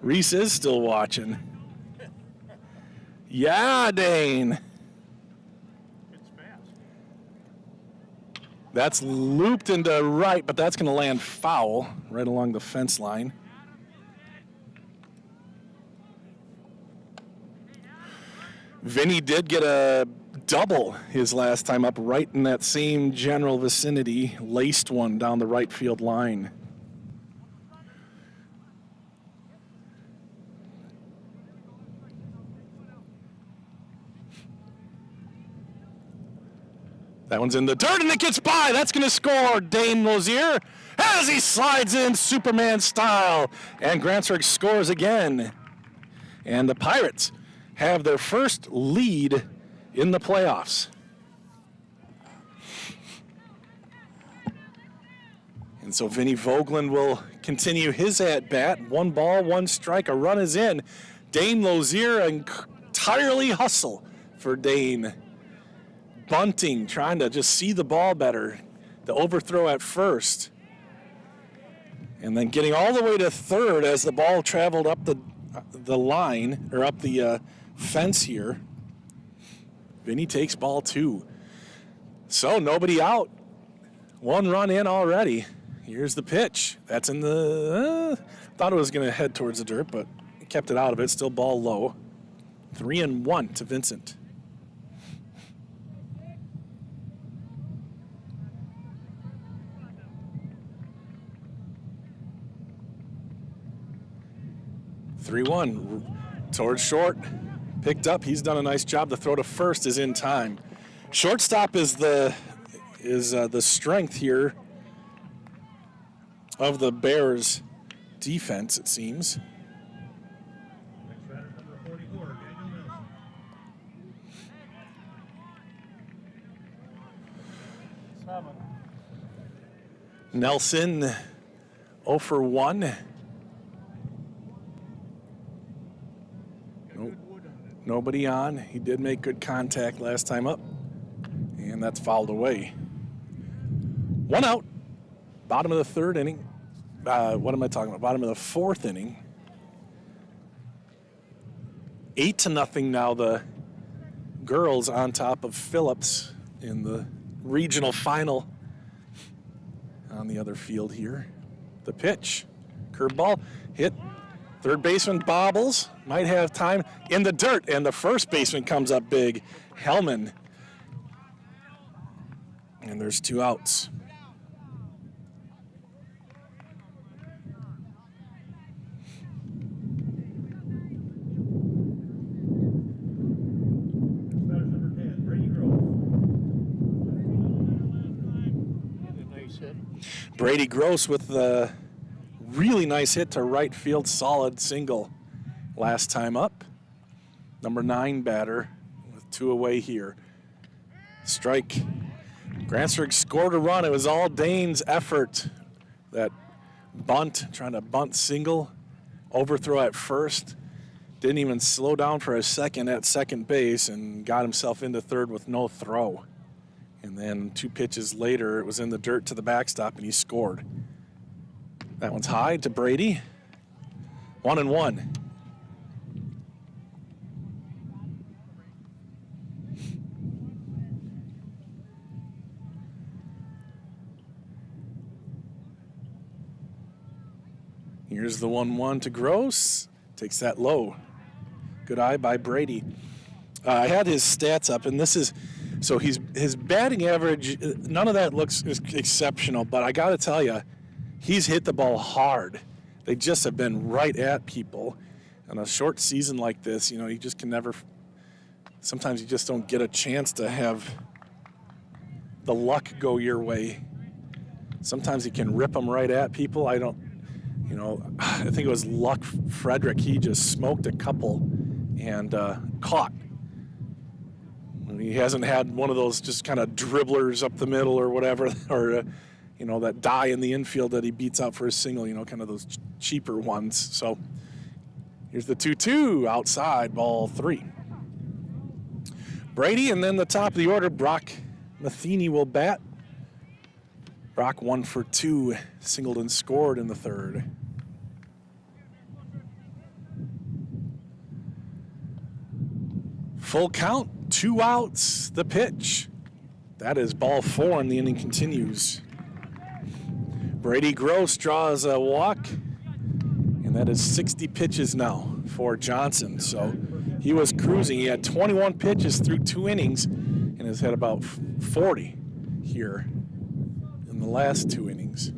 Reese is still watching. Yeah, Dane. It's fast. That's looped into right, but that's going to land foul right along the fence line. Vinny did get a double his last time up, right in that same general vicinity, laced one down the right field line. That one's in the dirt, and it gets by. That's going to score Dane Lozier as he slides in Superman style. And Grantsburg scores again. And the Pirates have their first lead in the playoffs. And so Vinny Vogeland will continue his at-bat. 1 ball, 1 strike, a run is in. Dane Lozier, entirely hustle for Dane. Bunting, trying to just see the ball better. The overthrow at first. And then getting all the way to third as the ball traveled up the line, or up the fence here. Vinny takes ball 2. So nobody out. 1 run in already. Here's the pitch. That's in the, thought it was going to head towards the dirt, but kept it out of it. Still ball low. 3-1 to Vincent. Towards short, picked up. He's done a nice job. The throw to first is in time. Shortstop is the strength here of the Bears defense, it seems. Next batter, number 44, Daniel Nelson. 7. Nelson 0 for 1. Nobody on. He did make good contact last time up, and that's fouled away. 1 out. Bottom of the 3rd inning. What am I talking about? Bottom of the 4th inning. 8-0 now. The girls on top of Phillips in the regional final on the other field here. The pitch. Curveball hit. Third baseman bobbles, might have time in the dirt, and the first baseman comes up big, Hellman. And there's 2 outs. Batter number 10, Brady Grove. Hit a nice hit. Brady Gross with the really nice hit to right field, solid single last time up. Number 9 batter with 2 away here. Strike. Grantsburg scored a run. It was all Dane's effort. That bunt, trying to bunt single, overthrow at first. Didn't even slow down for a second at second base and got himself into third with no throw. And then 2 pitches later, it was in the dirt to the backstop, and he scored. That one's high to Brady. 1-1. Here's the 1-1 to Gross. Takes that low. Good eye by Brady. I had his stats up, and this is, so his batting average, none of that looks exceptional, but I got to tell you, he's hit the ball hard. They just have been right at people. On a short season like this, you just can never, sometimes you just don't get a chance to have the luck go your way. Sometimes he can rip them right at people. I think it was Luck Frederick. He just smoked a couple and caught. He hasn't had one of those just kind of dribblers up the middle or whatever, or that die in the infield that he beats out for a single, kind of those cheaper ones. So here's the 2-2 outside, ball 3. Brady, and then the top of the order, Brock Matheny will bat. Brock 1 for 2, singled and scored in the third. Full count, 2 outs, the pitch. That is ball 4, and the inning continues. Brady Gross draws a walk, and that is 60 pitches now for Johnson. So he was cruising. He had 21 pitches through 2 innings and has had about 40 here in the last 2 innings.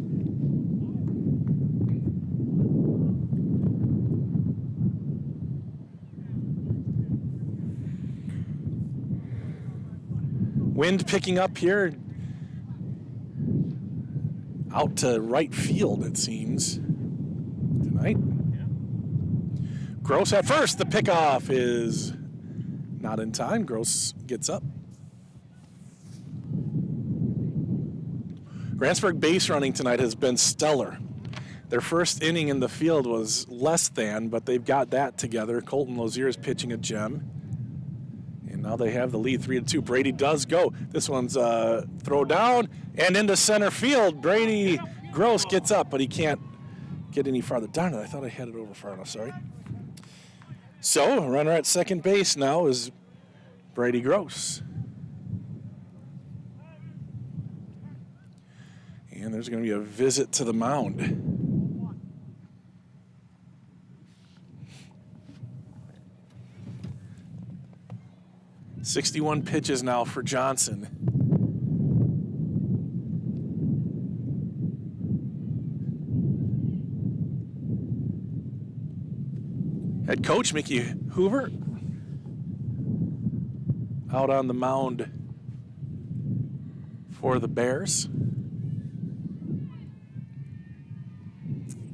Wind picking up here. Out to right field, it seems, tonight. Gross at first. The pickoff is not in time. Gross gets up. Grantsburg base running tonight has been stellar. Their first inning in the field was less than, but they've got that together. Colton Lozier is pitching a gem. And now they have the lead 3-2. Brady does go. This one's throw down and into center field. Brady Gross gets up, but he can't get any farther. Darn it, I thought I had it over far enough, sorry. So, runner at second base now is Brady Gross. And there's going to be a visit to the mound. .61 pitches now for Johnson. Head coach Mickey Hoover out on the mound for the Bears.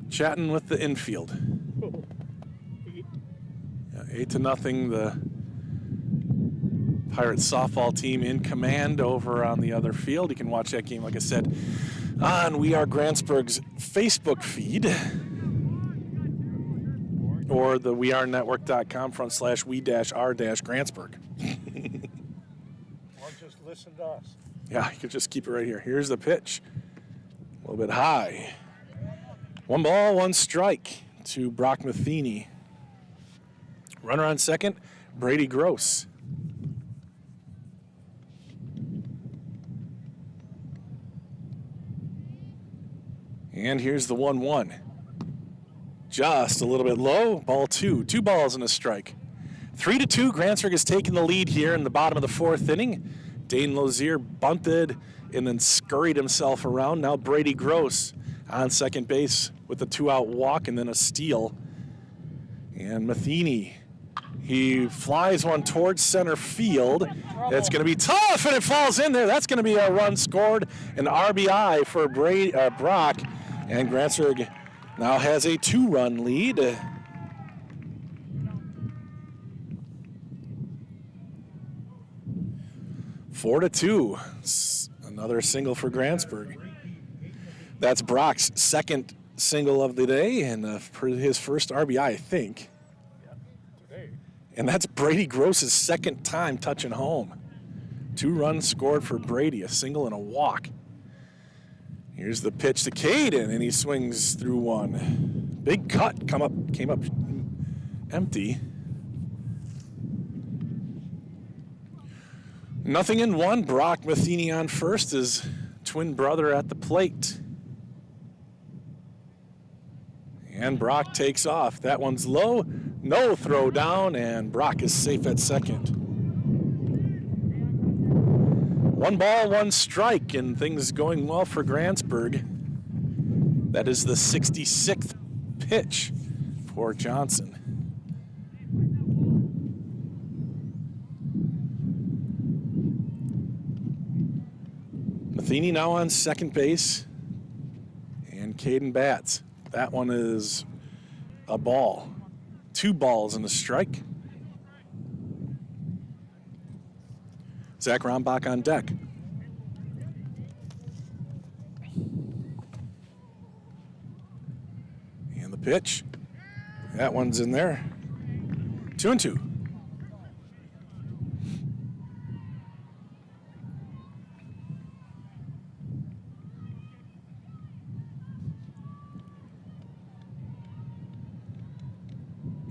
Chatting with the infield. 8-0, the Pirates softball team in command over on the other field. You can watch that game, like I said, on We Are Grantsburg's Facebook feed or the wearenetwork.com/we-r-Grantsburg. Or just listen to us. Yeah, you could just keep it right here. Here's the pitch. A little bit high. 1 ball, 1 strike to Brock Matheny. Runner on second, Brady Gross. And here's the 1-1. Just a little bit low, ball 2. 2 balls and a strike. 3-2, Grantsburg has taken the lead here in the bottom of the 4th inning. Dane Lozier bunted and then scurried himself around. Now Brady Gross on second base with a 2-out walk and then a steal. And Matheny, he flies one towards center field. It's going to be tough, and it falls in there. That's going to be a run scored, an RBI for Brock. And Grantsburg now has a 2-run lead. Four to 2. Another single for Grantsburg. That's Brock's second single of the day and his first RBI, I think. Today. And that's Brady Gross's second time touching home. 2 runs scored for Brady, a single and a walk. Here's the pitch to Caden, and he swings through one. Big cut came up empty. 0-1. Brock Matheny on first, his twin brother at the plate. And Brock takes off. That one's low, no throw down, and Brock is safe at second. 1 ball, 1 strike, and things going well for Grantsburg. That is the 66th pitch for Johnson. Matheny now on second base. And Caden bats. That one is a ball. 2 balls and a strike. Zach Rombach on deck. And the pitch. That one's in there. 2-2.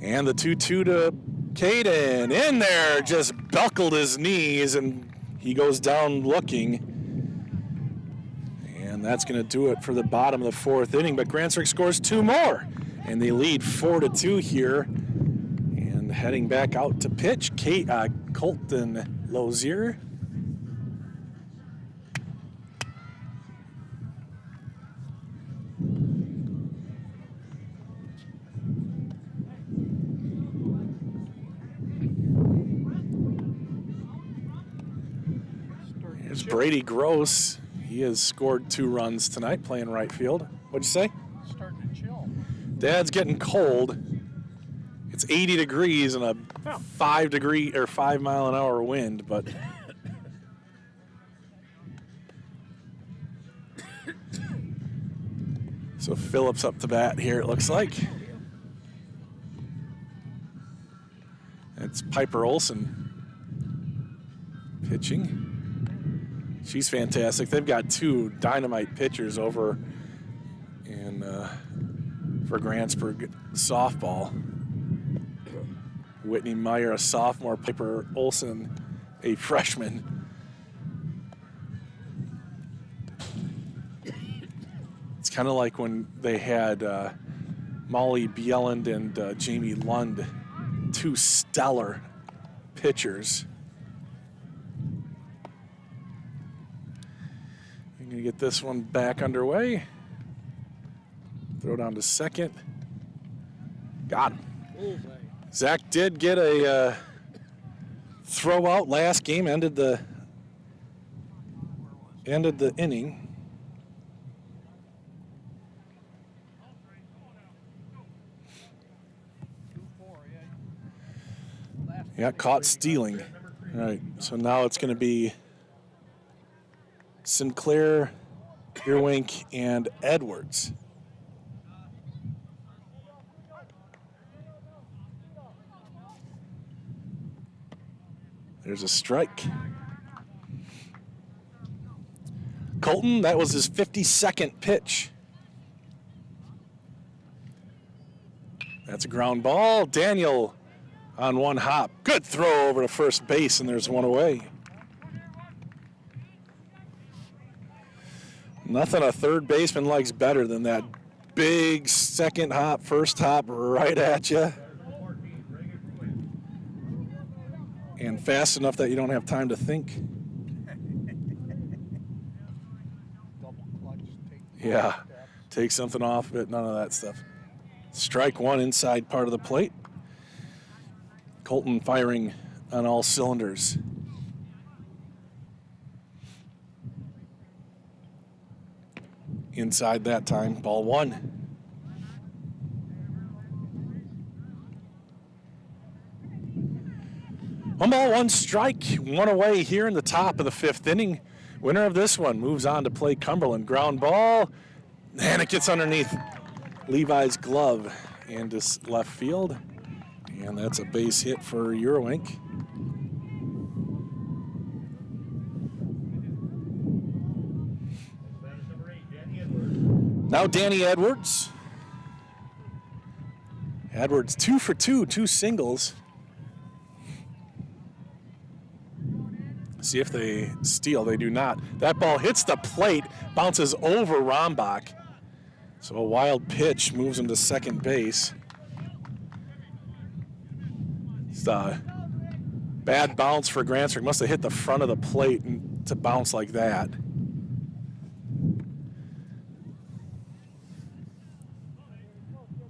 And the 2-2 to Caden. In there, just buckled his knees, and he goes down looking. And that's going to do it for the bottom of the 4th inning. But Grantsburg scores 2 more, and they lead 4-2 here. And heading back out to pitch, Colton Lozier. Here's Brady Gross. He has scored 2 runs tonight playing right field. What'd you say? Starting to chill. Dad's getting cold. It's 80 degrees and a 5 mile an hour wind, but so Phillips up to bat here, it looks like. It's Piper Olson pitching. She's fantastic. They've got 2 dynamite pitchers over in for Grantsburg softball. Whitney Meyer, a sophomore, Piper Olson, a freshman. It's kind of like when they had Molly Bjelland and Jamie Lund, 2 stellar pitchers. I'm going to get this one back underway. Throw down to second. Got him. Zach did get a throw out last game, ended the inning. Yeah, caught stealing. All right, so now it's going to be Sinclair, Earwink, and Edwards. There's a strike. Colton, that was his 52nd pitch. That's a ground ball. Daniel on one hop. Good throw over to first base, and there's one away. Nothing a third baseman likes better than that big second hop, first hop right at you. And fast enough that you don't have time to think. Yeah, take something off of it, none of that stuff. Strike 1 inside part of the plate. Colton firing on all cylinders. Inside that time, ball 1. One ball, 1 strike, 1 away here in the top of the 5th inning. Winner of this one moves on to play Cumberland. Ground ball, and it gets underneath Levi's glove into left field. And that's a base hit for Eurowink. Now Danny Edwards. Edwards 2 for 2, 2 singles. See if they steal. They do not. That ball hits the plate, bounces over Rombach. So a wild pitch moves him to second base. It's a bad bounce for Grantsburg. Must have hit the front of the plate to bounce like that.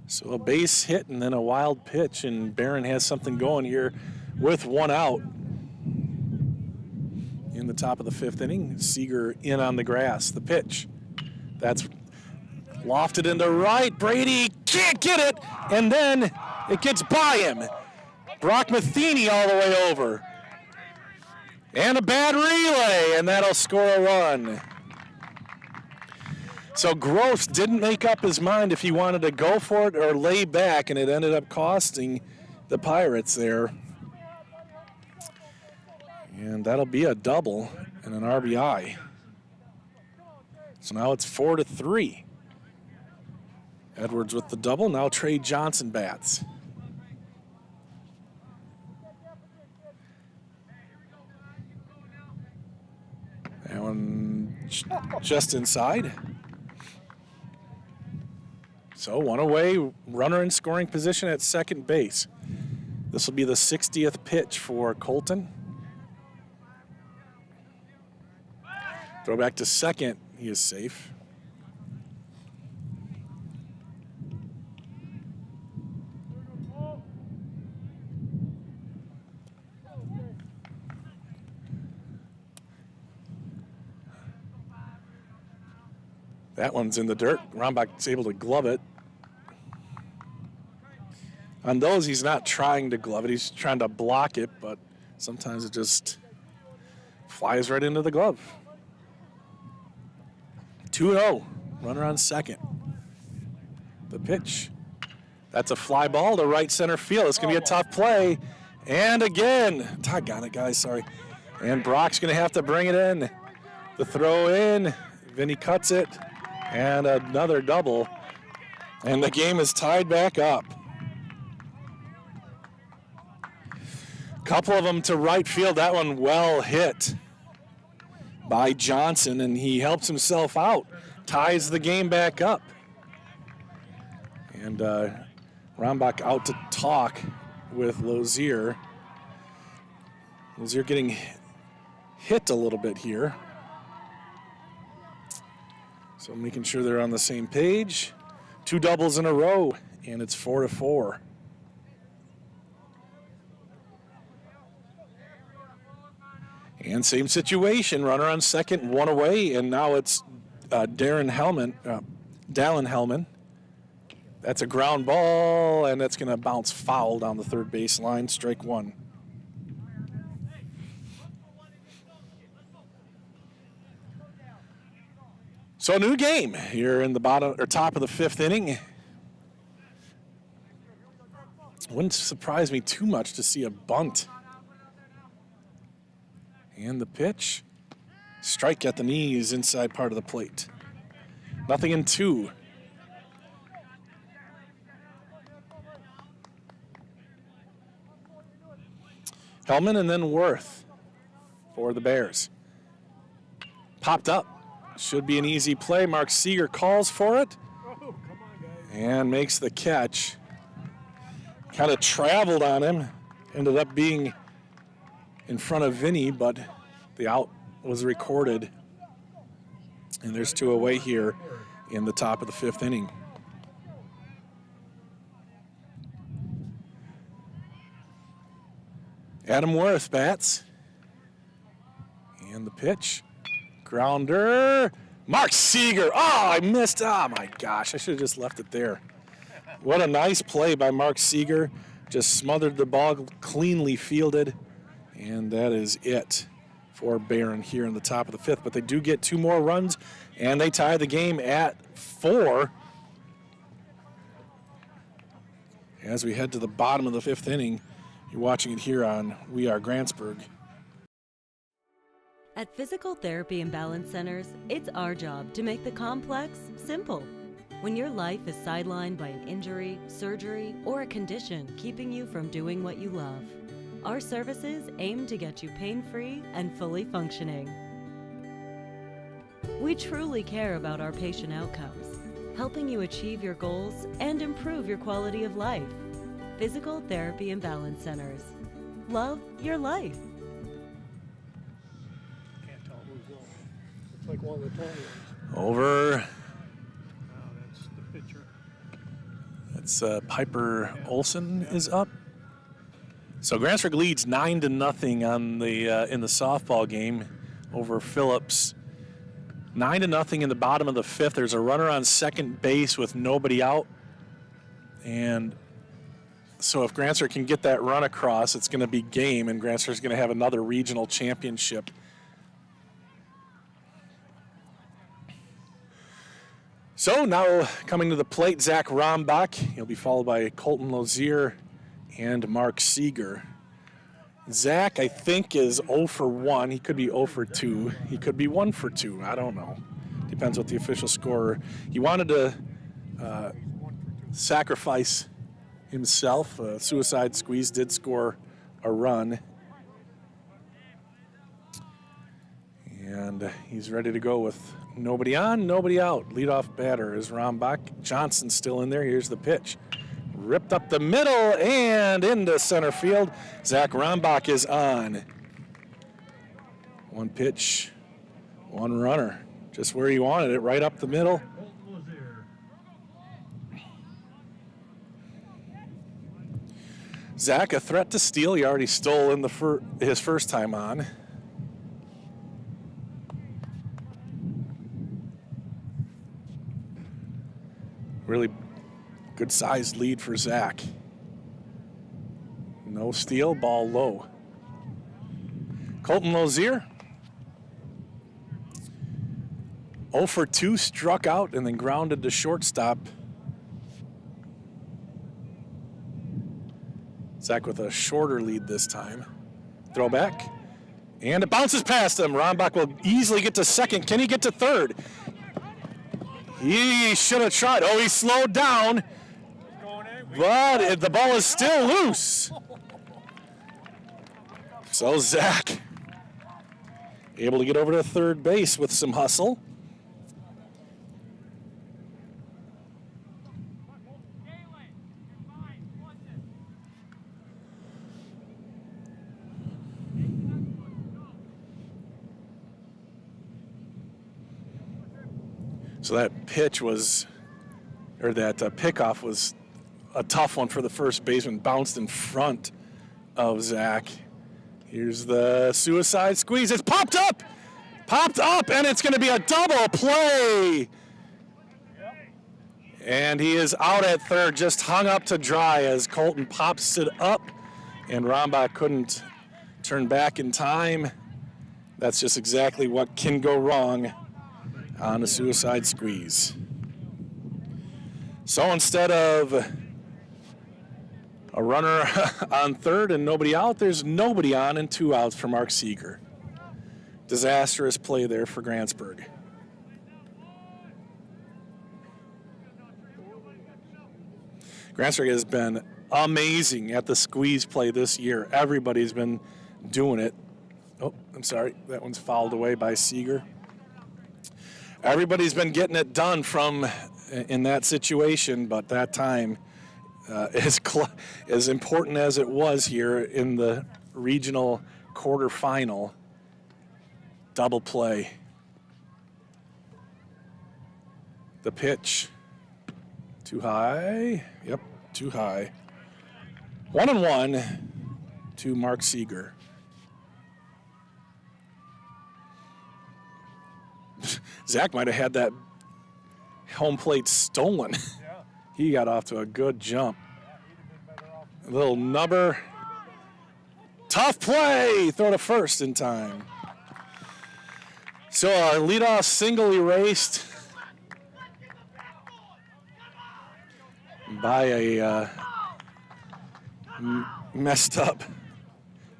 So a base hit and then a wild pitch, and Barron has something going here with 1 out in the top of the 5th inning. Seeger in on the grass. The pitch. That's lofted into right. Brady can't get it, and then it gets by him. Brock Matheny all the way over. And a bad relay, and that'll score a run. So Gross didn't make up his mind if he wanted to go for it or lay back, and it ended up costing the Pirates there. And that'll be a double and an RBI. So now it's 4-3. Edwards with the double. Now Trey Johnson bats. That one just inside. So one away, runner in scoring position at second base. This will be the 60th pitch for Colton. Throw back to second, he is safe. That one's in the dirt. Rombach's able to glove it. On those, he's not trying to glove it. He's trying to block it, but sometimes it just flies right into the glove. 2-0. Runner on second. The pitch. That's a fly ball to right center field. It's going to be a tough play. And again, doggone it, guys, sorry. And Brock's going to have to bring it in. The throw in. Vinny cuts it. And another double. And the game is tied back up. Couple of them to right field. That one well hit by Johnson, and he helps himself out. Ties the game back up. And Rombach out to talk with Lozier. Lozier getting hit a little bit here. So making sure they're on the same page. 2 doubles in a row, and it's 4-4. And same situation, runner on second, one away, and now it's Dallin Hellman. That's a ground ball, and that's going to bounce foul down the third base line, strike one. So a new game here in the bottom or top of the 5th inning. Wouldn't surprise me too much to see a bunt. And the pitch. Strike at the knees, inside part of the plate. Nothing in 2. Hellman and then Worth for the Bears. Popped up. Should be an easy play. Mark Seeger calls for it. And makes the catch. Kind of traveled on him. Ended up being in front of Vinny, but the out was recorded. And there's 2 away here in the top of the 5th inning. Adam Worth bats. And the pitch. Grounder. Mark Seeger. Oh, I missed. Oh, my gosh. I should have just left it there. What a nice play by Mark Seeger. Just smothered the ball, cleanly fielded. And that is it for Barron here in the top of the 5th. But they do get 2 more runs, and they tie the game at 4. As we head to the bottom of the 5th inning, you're watching it here on WIAA Grantsburg. At Physical Therapy and Balance Centers, it's our job to make the complex simple. When your life is sidelined by an injury, surgery, or a condition keeping you from doing what you love, our services aim to get you pain-free and fully functioning. We truly care about our patient outcomes, helping you achieve your goals and improve your quality of life. Physical Therapy and Balance Centers. Love your life. Can't tell who's going. Looks like one of the tall ones. Over. Oh, that's the pitcher. That's Piper Olson is up. So Grantsburg leads 9-0 on the in the softball game. over Phillips. 9-0 in the bottom of the fifth. There's a runner on second base with nobody out. And so if Grantsburg can get that run across, it's going to be game, and Grantsburg's going to have another regional championship. So now coming to the plate, Zach Rombach. He'll be followed by Colton Lozier and Mark Seeger. Zach, I think, is 0 for 1. He could be 0 for 2. He could be 1 for 2. I don't know. Depends what the official scorer. He wanted to sacrifice himself. Suicide Squeeze did score a run. And he's ready to go with nobody on, nobody out. Leadoff batter is Rombach. Johnson's still in there. Here's the pitch. Ripped up the middle and into center field. Zach Rombach is on. One pitch, one runner. Just where he wanted it, right up the middle. Zach, a threat to steal. He already stole in his first time on. Really good sized lead for Zach. No steal, ball low. Colton Lozier, 0 for 2, struck out and then grounded to shortstop. Zach with a shorter lead this time. Throw back, and it bounces past him. Rombach will easily get to second. Can he get to third? He should have tried. Oh, he slowed down, but the ball is still loose. So Zach able to get over to third base with some hustle. So that pitch was, or that pickoff was a tough one for the first baseman. Bounced in front of Zach. Here's the suicide squeeze. It's popped up, and it's going to be a double play. And he is out at third, just hung up to dry as Colton pops it up, and Rombach couldn't turn back in time. That's just exactly what can go wrong on a suicide squeeze. So instead of a runner on third and nobody out, there's nobody on and 2 outs for Mark Seeger. Disastrous play there for Grantsburg. Grantsburg has been amazing at the squeeze play this year. Everybody's been doing it. Oh, I'm sorry, that one's fouled away by Seeger. Everybody's been getting it done in that situation, but that time, as important as it was here in the regional quarterfinal, double play. The pitch, too high. Yep, too high. 1-1 to Mark Seeger. Zach might have had that home plate stolen. Yeah. He got off to a good jump. A little nubber. Tough play. Throw to first in time. So our leadoff single erased by a messed up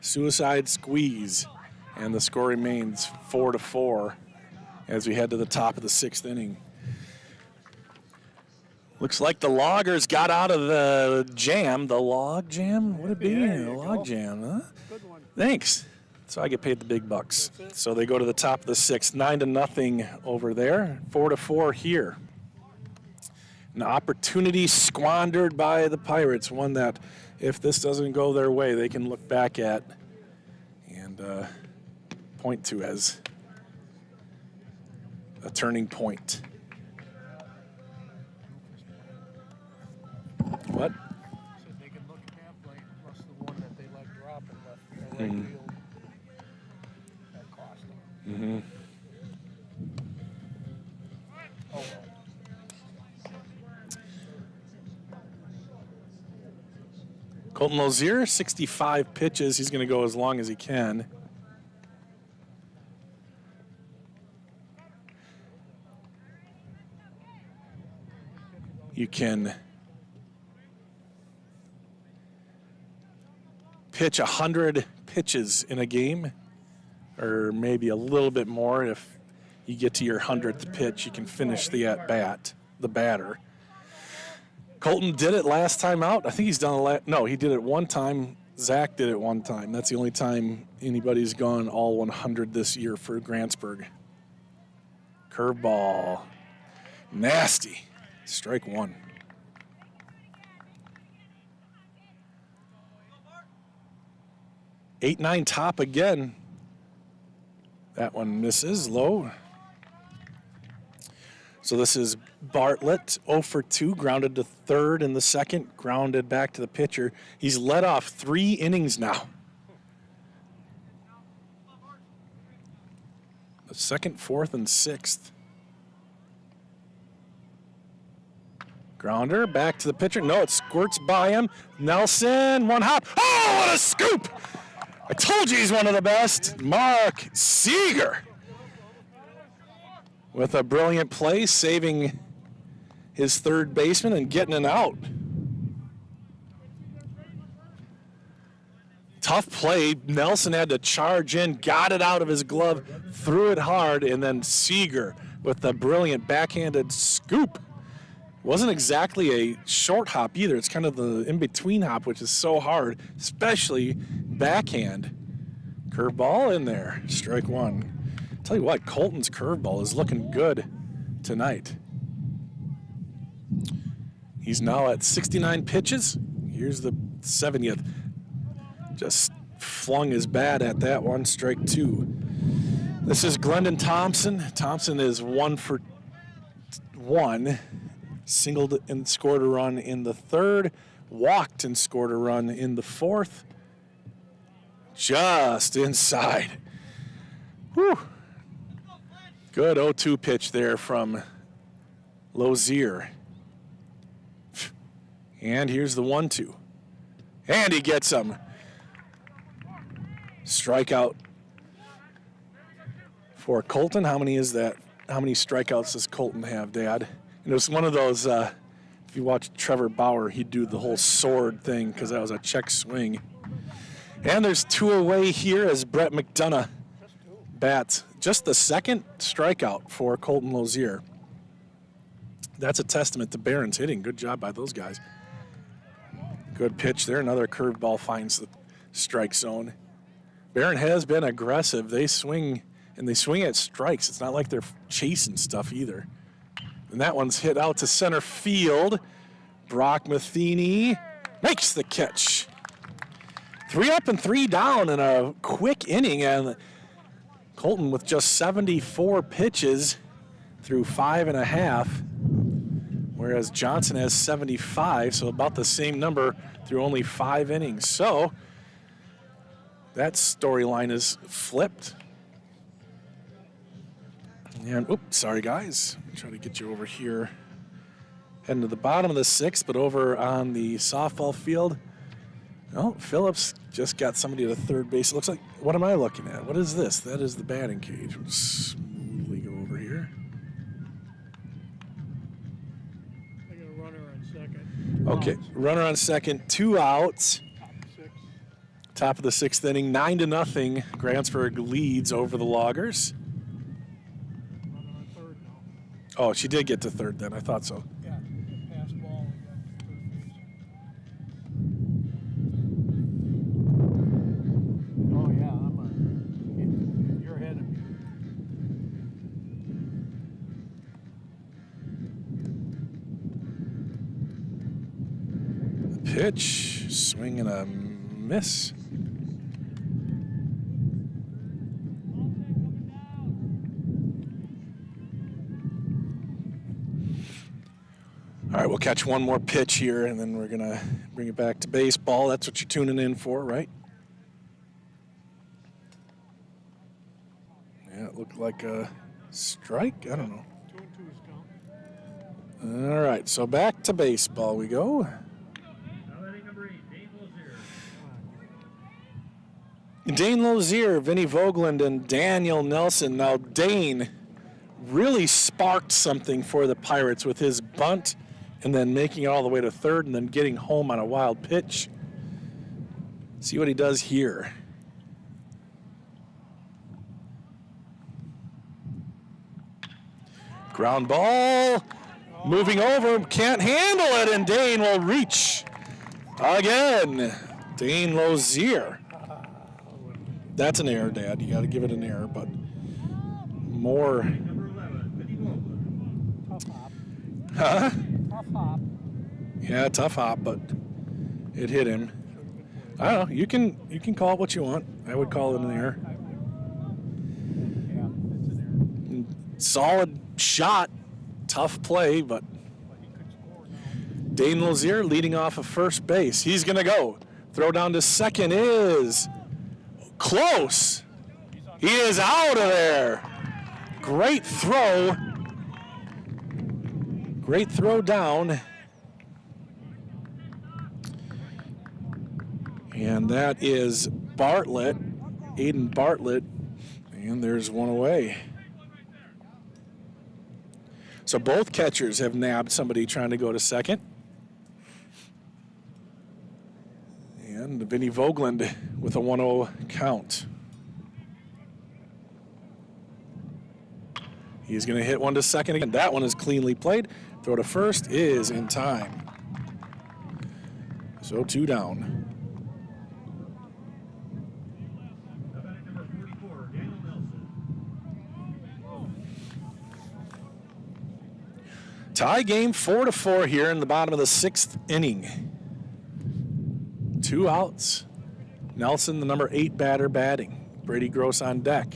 suicide squeeze. And the score remains 4-4. As we head to the top of the 6th inning. Looks like the Loggers got out of the jam. The log jam? Would it be? The log jam, huh? Good one. Thanks. So I get paid the big bucks. So they go to the top of the 6th, 9-0 over there, 4-4 here. An opportunity squandered by the Pirates, one that if this doesn't go their way, they can look back at and point to as a turning point. What? Said they can look at that play, plus the one that they let drop and left right field. That cost them. Mm-hmm. Oh, well. Colton Lozier, 65 pitches. He's going to go as long as he can. You can pitch 100 pitches in a game, or maybe a little bit more. If you get to your 100th pitch, you can finish the at-bat, the batter. Colton did it last time out. I think he's done no, he did it one time. Zach did it one time. That's the only time anybody's gone all 100 this year for Grantsburg. Curveball. Nasty. Strike one. Eight, 9 top again. That one misses low. So this is Bartlett, 0 for 2, grounded to third in the second, grounded back to the pitcher. He's led off 3 innings now. The second, fourth, and sixth. Grounder, back to the pitcher. No, it squirts by him. Nelson, one hop. Oh, what a scoop! I told you he's one of the best. Mark Seeger with a brilliant play, saving his third baseman and getting an out. Tough play. Nelson had to charge in, got it out of his glove, threw it hard, and then Seeger with a brilliant backhanded scoop. Wasn't exactly a short hop either. It's kind of the in-between hop, which is so hard, especially backhand. Curveball in there, strike one. Tell you what, Colton's curveball is looking good tonight. He's now at 69 pitches. Here's the 70th. Just flung his bat at that one, strike two. This is Glendon Thompson. Thompson is 1 for 1. Singled and scored a run in the third. Walked and scored a run in the fourth. Just inside. Whew. Good 0-2 pitch there from Lozier. And here's the 1-2. And he gets him. Strikeout for Colton. How many is that? How many strikeouts does Colton have, Dad? And it was one of those, if you watch Trevor Bauer, he'd do the whole sword thing because that was a check swing. And there's 2 away here as Brett McDonough bats. Just the second strikeout for Colton Lozier. That's a testament to Barron's hitting. Good job by those guys. Good pitch there. Another curveball finds the strike zone. Barron has been aggressive. They swing, and they swing at strikes. It's not like they're chasing stuff either. And that one's hit out to center field. Brock Matheny makes the catch. 3 up and 3 down in a quick inning, and Colton with just 74 pitches through 5.5, whereas Johnson has 75, so about the same number through only 5 innings. So that storyline is flipped. And, oops, sorry guys. Try to get you over here. Heading to the bottom of the 6th, but over on the softball field. Oh, Phillips just got somebody to third base. It looks like, what am I looking at? What is this? That is the batting cage. We'll smoothly go over here. I got a runner on second. Okay, runner on second, 2 outs. Top of the 6th inning, 9-0. Grantsburg leads over the Loggers. Runner on third now. Oh, she did get to third then. I thought so. Yeah, pass ball. We got third base. Oh yeah, you're ahead of me. Pitch, swing and a miss. All right, we'll catch one more pitch here, and then we're going to bring it back to baseball. That's what you're tuning in for, right? Yeah, it looked like a strike. I don't know. 2 and 2 is down. All right, so back to baseball we go. Now batting number 8, Dane Lozier. Dane Lozier, Vinny Vogeland, and Daniel Nelson. Now, Dane really sparked something for the Pirates with his bunt and then making it all the way to third and then getting home on a wild pitch. See what he does here. Ground ball, moving over, can't handle it, and Dane will reach again. Dane Lozier. That's an error, Dad. You got to give it an error, but more. Number 11, Vinny Vogeland. Tough hop. Huh? Tough hop. Yeah, tough hop, but it hit him. I don't know. You can call it what you want. I would call it an error. I would. Yeah, it's an error. Solid shot, tough play, but But he could score now. Dane Lozier leading off of first base. He's going to go. Throw down to second is close. He is out of there. Great throw. Great throw down. And that is Bartlett, Aiden Bartlett, and there's one away. So both catchers have nabbed somebody trying to go to second. And Vinny Vogeland with a 1-0 count. He's going to hit one to second again. That one is cleanly played. Throw to first is in time. So 2 down. Now batting number 44, Daniel Nelson. Tie game 4-4 here in the bottom of the 6th inning. 2 outs. Nelson, the number 8 batter, batting. Brady Gross on deck.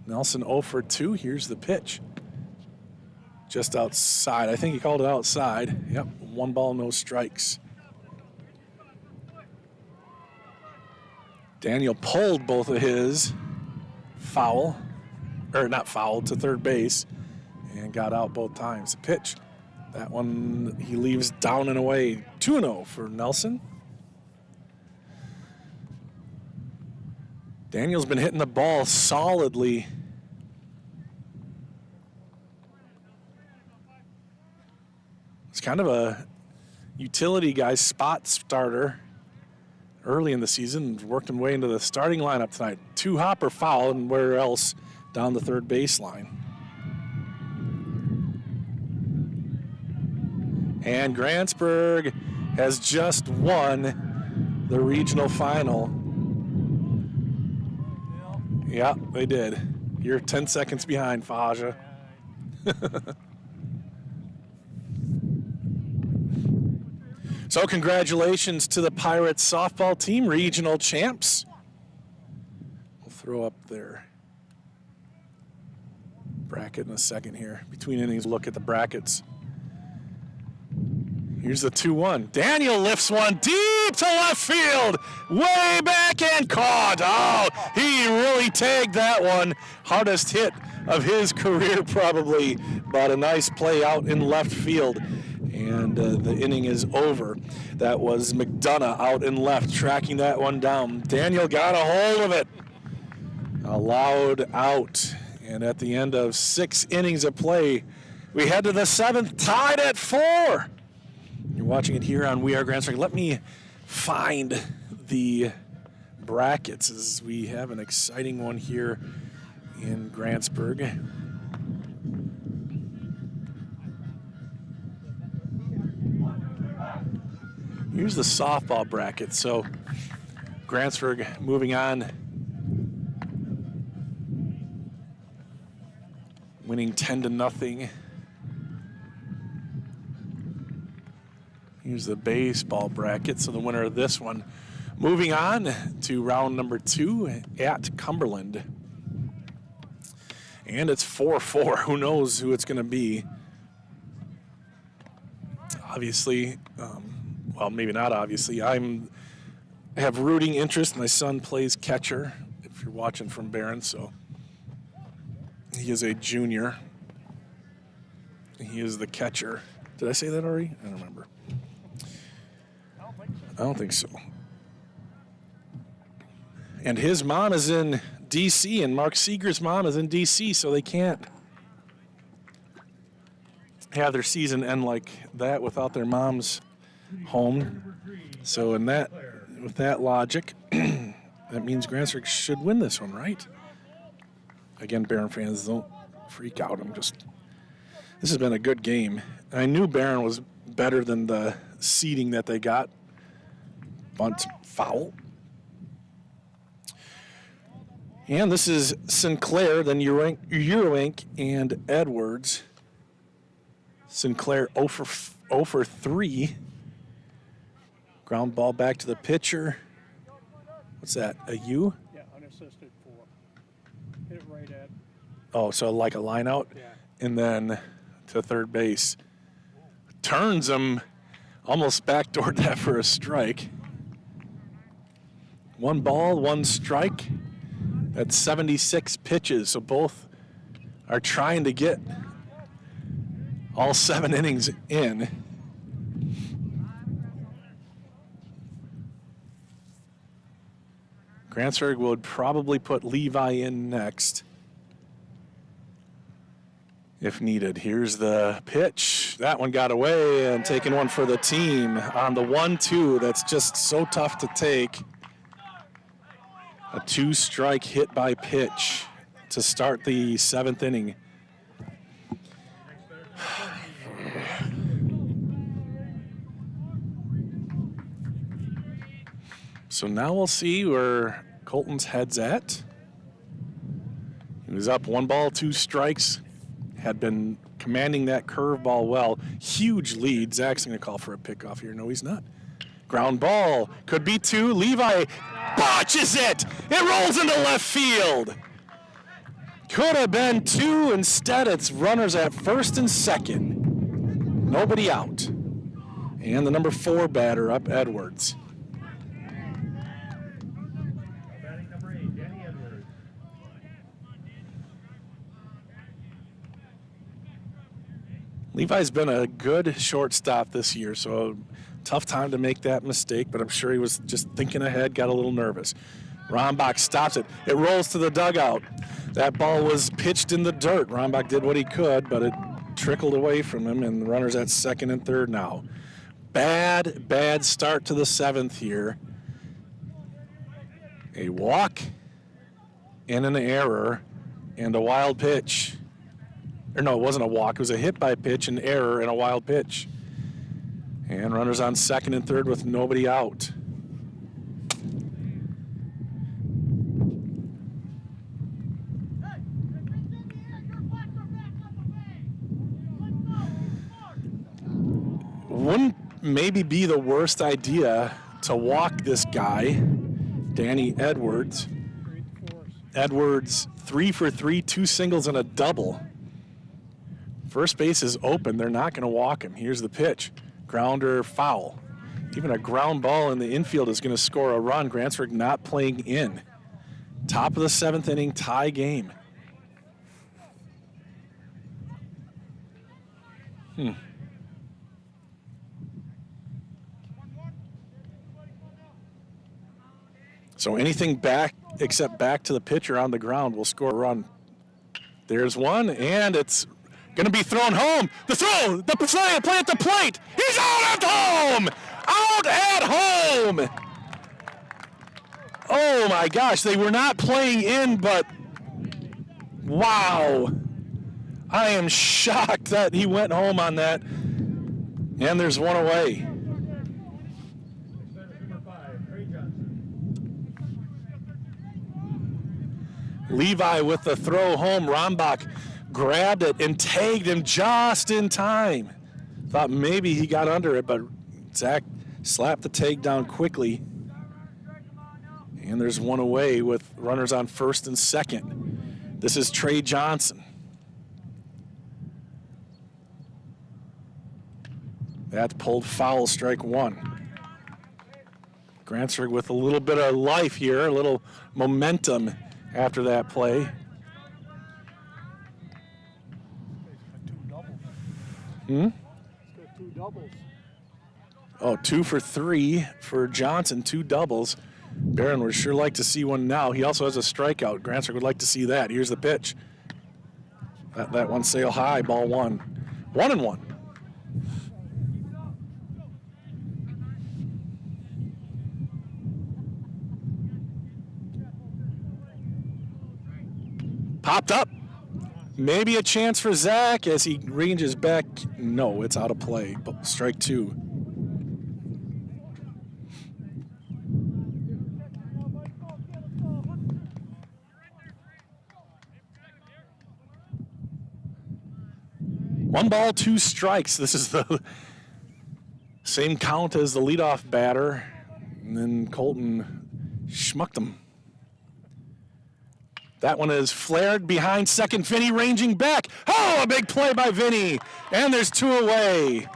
Nelson 0 for 2. Here's the pitch. Just outside. I think he called it outside. Yep, 1 ball, no strikes. Daniel pulled both of his foul, or not foul, to third base and got out both times. The pitch. That one he leaves down and away. 2-0 for Nelson. Daniel's been hitting the ball solidly. It's kind of a utility guy, spot starter early in the season. Worked him way into the starting lineup tonight. 2 hopper foul, and where else down the third baseline. And Grantsburg has just won the regional final. Yeah, they did. You're 10 seconds behind, Faja. So congratulations to the Pirates softball team, regional champs. We'll throw up their bracket in a second here. Between innings, look at the brackets. Here's the 2-1. Daniel lifts one deep to left field. Way back and caught. Oh, he really tagged that one. Hardest hit of his career probably. But a nice play out in left field. And the inning is over. That was McDonough out in left, tracking that one down. Daniel got a hold of it. Allowed out. And at the end of 6 innings of play, we head to the 7th, tied at 4. You're watching it here on We Are Grantsburg. Let me find the brackets as we have an exciting one here in Grantsburg. Here's the softball bracket. So Grantsburg moving on, winning 10-0. Here's the baseball bracket. So the winner of this one moving on to round number 2 at Cumberland. And it's 4-4. Who knows who it's going to be? Obviously, well, maybe not obviously. I have rooting interest. My son plays catcher. If if you're watching from Barron. So he is a junior. He is the catcher. Did I say that already? I don't remember. I don't think so. And his mom is in D.C., and Mark Seeger's mom is in D.C., so they can't have their season end like that without their mom's home. So with that logic, that means Grantsburg should win this one, right? Again, Barron fans, don't freak out. This has been a good game. I knew Barron was better than the seeding that they got. Bunt foul. And this is Sinclair, then Euroink and Edwards. Sinclair 0 for 3. Ground ball back to the pitcher. What's that, a U? Yeah, unassisted 4. Hit it right at. Oh, so like a line out? Yeah. And then to third base. Turns him, almost backdoored that for a strike. 1 ball, 1 strike. That's 76 pitches, so both are trying to get all 7 innings in. Grantsburg would probably put Levi in next if needed. Here's the pitch. That one got away, and taking one for the team on the 1-2. That's just so tough to take. A 2-strike hit by pitch to start the 7th inning. So now we'll see where Colton's head's at. He was up 1 ball, 2 strikes. Had been commanding that curveball well. Huge lead. Zach's going to call for a pickoff here. No, he's not. Ground ball. Could be 2. Levi botches it. It rolls into left field. Could have been 2. Instead, it's runners at first and second. Nobody out. And the number 4 batter up, Edwards. Batting number 8, Danny Edwards. Levi's been a good shortstop this year, so tough time to make that mistake, but I'm sure he was just thinking ahead, got a little nervous. Rombach stops it. It rolls to the dugout. That ball was pitched in the dirt. Rombach did what he could, but it trickled away from him, and the runner's at second and third now. Bad start to the 7th here. A walk and an error and a wild pitch. Or no, it wasn't a walk. It was a hit by pitch, an error, and a wild pitch. And runners on second and third with nobody out. Wouldn't maybe be the worst idea to walk this guy, Danny Edwards. Edwards 3 for 3, 2 singles and a double. First base is open. They're not going to walk him. Here's the pitch. Grounder, foul. Even a ground ball in the infield is going to score a run. Grantsburg not playing in. Top of the 7th inning, tie game. So anything back except back to the pitcher on the ground will score a run. There's one, and it's going to be thrown home. The throw, the play at the plate. He's out at home! Out at home! Oh my gosh, they were not playing in, but wow. I am shocked that he went home on that. And there's one away. Levi with the throw home. Rombach grabbed it and tagged him just in time. Thought maybe he got under it, but Zach slapped the tag down quickly. And there's one away with runners on first and second. This is Trey Johnson. That's pulled foul, strike 1. Grantsburg with a little bit of life here, a little momentum after that play. He's got 2 doubles. Hmm? He's got 2 doubles. Oh, 2 for 3 for Johnson, 2 doubles. Barron would sure like to see one now. He also has a strikeout. Grantsburg would like to see that. Here's the pitch. That one sail high, ball 1. 1-1. Popped up. Maybe a chance for Zach as he ranges back. No, it's out of play. Strike 2. One ball, 2 strikes. This is the same count as the leadoff batter. And then Colton schmucked him. That one is flared behind second. Vinny ranging back. Oh, a big play by Vinny. And there's 2 away.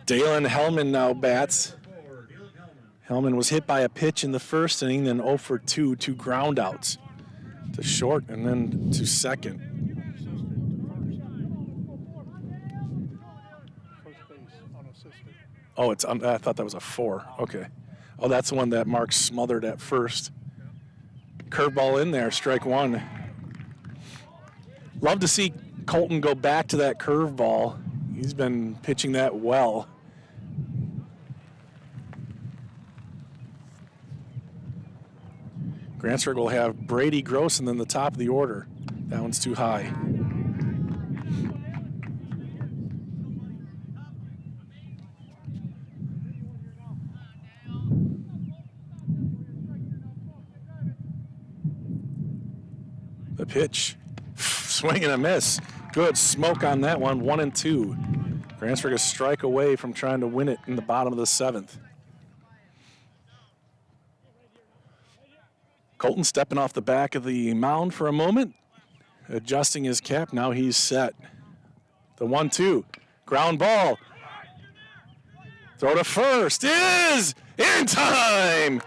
Dalen Hellman now bats. Hellman was hit by a pitch in the first inning, then 0 for 2, 2 ground outs to short and then to second. First base unassisted. Oh, it's I thought that was a 4. Okay. Oh, that's the one that Mark smothered at first. Curveball in there, strike 1. Love to see Colton go back to that curveball. He's been pitching that well. Grantsburg will have Brady Gross and then the top of the order. That one's too high. The pitch, swing and a miss. Good smoke on that one, 1-2. Grantsburg a strike away from trying to win it in the bottom of the 7th. Colton stepping off the back of the mound for a moment, adjusting his cap. Now he's set. The 1-2, ground ball. Throw to first is in time.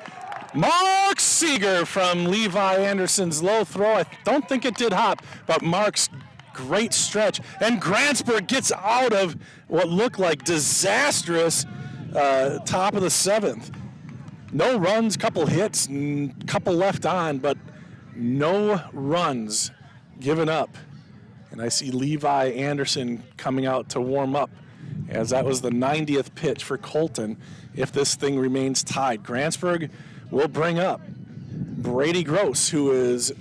Mark Seeger from Levi Anderson's low throw. I don't think it did hop, but Mark's great stretch. And Grantsburg gets out of what looked like disastrous top of the 7th. No runs, couple hits, couple left on, but no runs given up. And I see Levi Anderson coming out to warm up, as that was the 90th pitch for Colton if this thing remains tied. Grantsburg will bring up Brady Gross, who is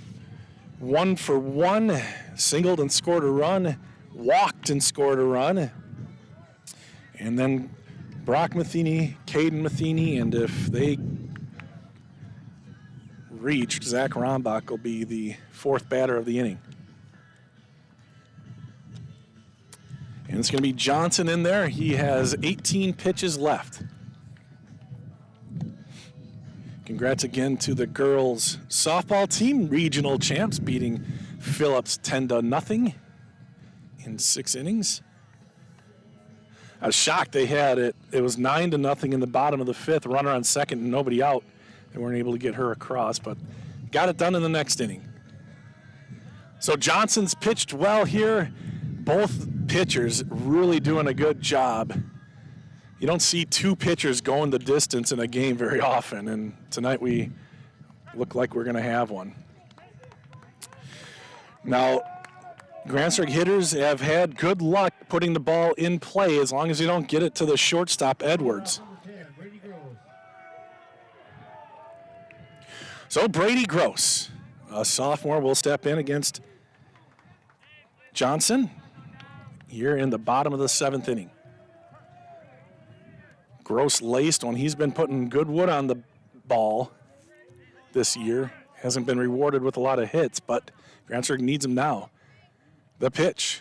1 for 1, singled and scored a run, walked and scored a run. And then Brock Matheny, Caden Matheny, and if they reach, Zach Rombach will be the 4th batter of the inning. And it's going to be Johnson in there. He has 18 pitches left. Congrats again to the girls softball team, regional champs, beating Phillips 10-0 in 6 innings. I was shocked they had it. It was 9-0 in the bottom of the 5th, runner on second and nobody out. They weren't able to get her across, but got it done in the next inning. So Johnson's pitched well here. Both pitchers really doing a good job. You don't see 2 pitchers going the distance in a game very often, and tonight we look like we're going to have one. Now, Grantsburg hitters have had good luck putting the ball in play as long as you don't get it to the shortstop, Edwards. So Brady Gross, a sophomore, will step in against Johnson here in the bottom of the 7th inning. Gross laced one. He's been putting good wood on the ball this year. Hasn't been rewarded with a lot of hits, but Grantsburg needs him now. The pitch.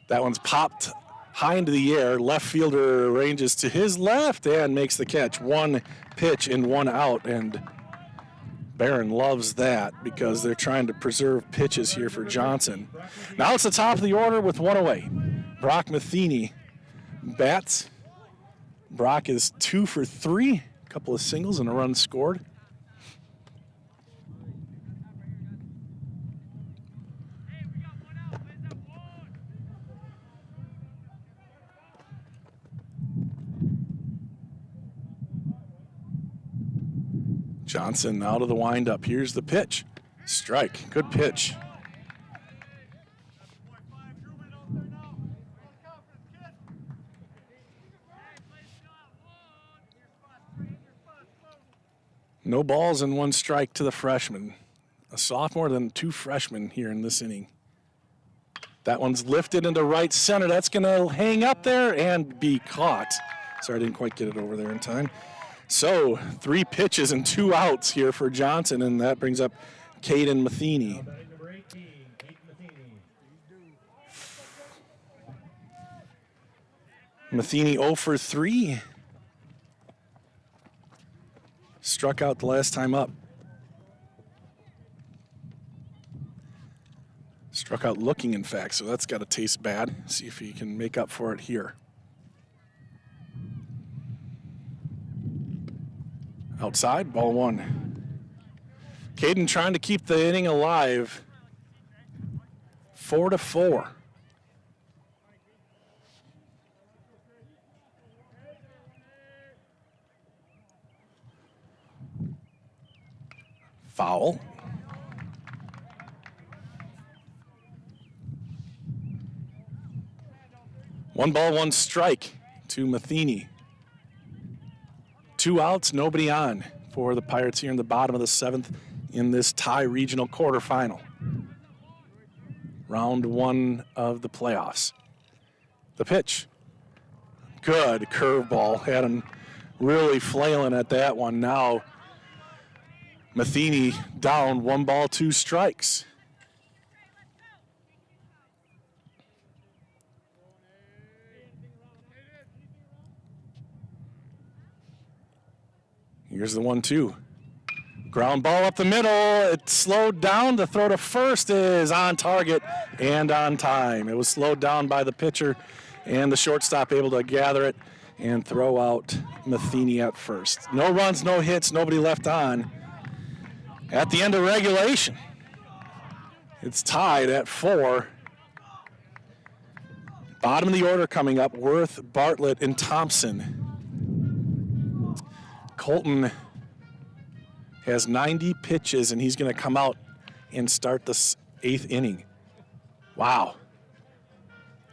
That one's popped high into the air. Left fielder ranges to his left and makes the catch. 1 pitch and 1 out, and Barron loves that because they're trying to preserve pitches here for Johnson. Now it's the top of the order with 1 away. Brock Matheny bats. Brock is 2 for 3, a couple of singles and a run scored. Johnson out of the windup. Here's the pitch. Strike. Good pitch. No balls and 1 strike to the freshman. A sophomore, then 2 freshmen here in this inning. That one's lifted into right center. That's going to hang up there and be caught. Sorry, I didn't quite get it over there in time. So 3 pitches and 2 outs here for Johnson, and that brings up Caden Matheny. Number 18, Kate Matheny. Matheny 0 for 3. Struck out the last time up. Struck out looking, in fact, so that's got to taste bad. See if he can make up for it here. Outside, ball 1. Caden trying to keep the inning alive. 4-4. Foul. One ball, 1 strike to Matheny. 2 outs, nobody on for the Pirates here in the bottom of the 7th in this tie regional quarterfinal. Round 1 of the playoffs. The pitch. Good curveball. Had him really flailing at that one. Now Matheny down, 1 ball, 2 strikes. Here's the 1-2. Ground ball up the middle. It slowed down. The throw to first is on target and on time. It was slowed down by the pitcher, and the shortstop able to gather it and throw out Matheny at first. No runs, no hits, nobody left on. At the end of regulation, it's tied at 4. Bottom of the order coming up, Worth, Bartlett, and Thompson. Colton has 90 pitches, and he's going to come out and start the 8th inning. Wow.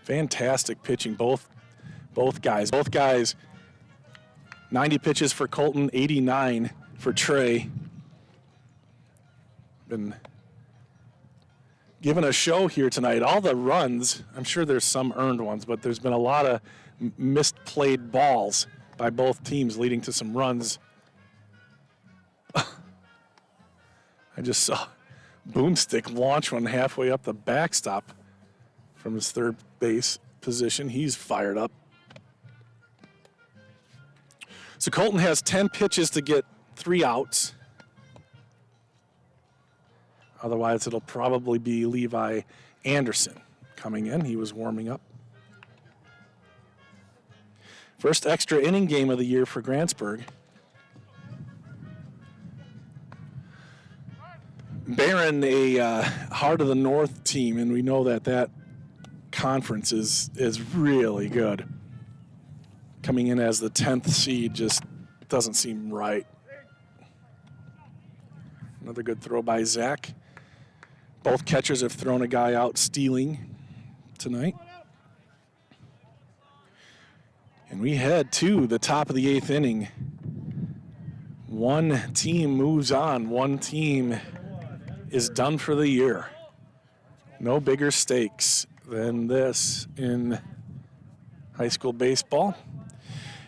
Fantastic pitching, both guys. Both guys, 90 pitches for Colton, 89 for Trey. Been given a show here tonight. All the runs, I'm sure there's some earned ones, but there's been a lot of misplayed balls by both teams leading to some runs. I just saw Boomstick launch one halfway up the backstop from his third base position. He's fired up. So Colton has 10 pitches to get 3 outs. Otherwise, it'll probably be Levi Anderson coming in. He was warming up. First extra inning game of the year for Grantsburg. Barron, a Heart of the North team, and we know that conference is really good. Coming in as the 10th seed just doesn't seem right. Another good throw by Zach. Both catchers have thrown a guy out stealing tonight. And we head to the top of the 8th inning. One team moves on. One team is done for the year. No bigger stakes than this in high school baseball.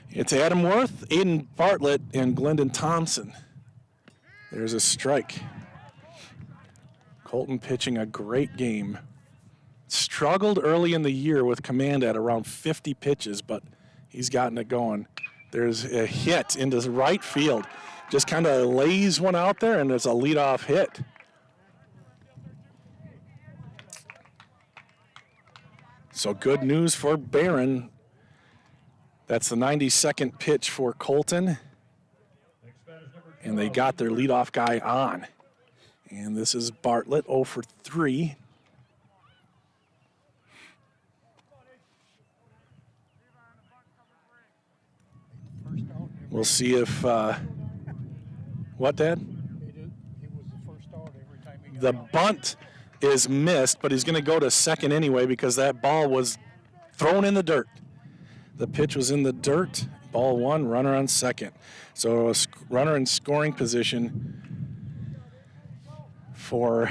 It's Adam Worth, Aiden Bartlett, and Glendon Thompson. There's a strike. Colton pitching a great game. Struggled early in the year with command at around 50 pitches, but he's gotten it going. There's a hit into right field. Just kind of lays one out there, and there's a leadoff hit. So good news for Barron. That's the 92nd pitch for Colton. Next batter's number And they got their leadoff guy on. And this is Bartlett, 0 for 3. First out. We'll see if, what, Dad? He was the first out every time he got The out. bunt is missed, but he's going to go to second anyway because that ball was thrown in the dirt. The pitch was in the dirt. Ball one, runner on second. So a runner in scoring position for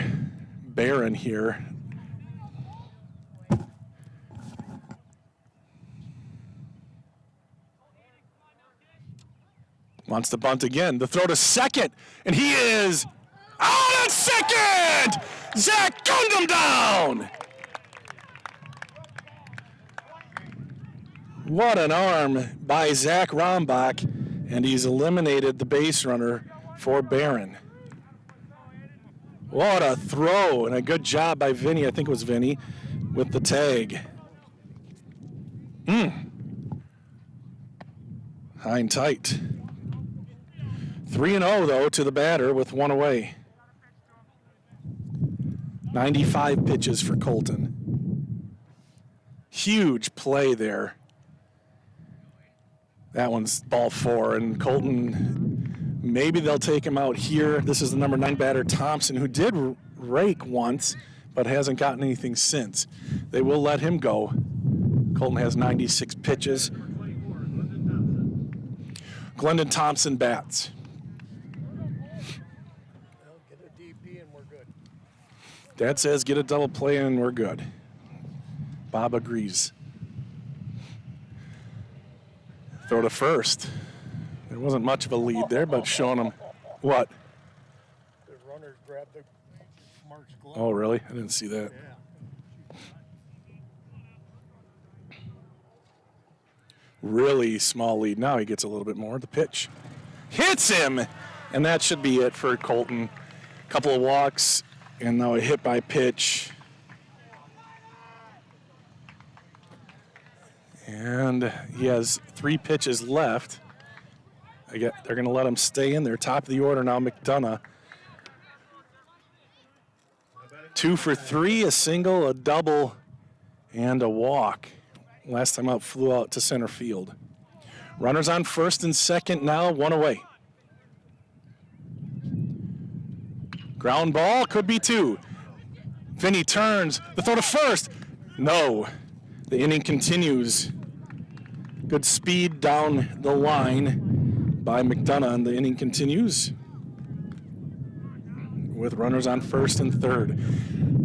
Barron here. Wants to bunt again. The throw to second, and he is out at second! Zach gunned him down! What an arm by Zach Rombach, and he's eliminated the base runner for Barron. What a throw, and a good job by Vinny, I think it was Vinny, with the tag. High and tight. 3-0, though, to the batter with one away. 95 pitches for Colton. Huge play there. That one's ball 4, and Colton, maybe they'll take him out here. This is the number 9 batter, Thompson, who did rake once, but hasn't gotten anything since. They will let him go. Colton has 96 pitches. Glendon Thompson bats. Well, get a DP and we're good. Dad says get a double play and we're good. Bob agrees. Throw to first. There wasn't much of a lead there, but showing him what? The runners grabbed the Mark's glove. Oh, really? I didn't see that. Yeah. Really small lead. Now he gets a little bit more. The pitch hits him, and that should be it for Colton. Couple of walks, and now a hit by pitch. And he has 3 pitches left. They're going to let him stay in there. Top of the order now, McDonough. 2 for 3, a single, a double, and a walk. Last time out, flew out to center field. Runners on first and second now, 1 away. Ground ball, could be 2. Vinny turns, the throw to first. No, the inning continues. Good speed down the line by McDonough, and the inning continues with runners on first and third.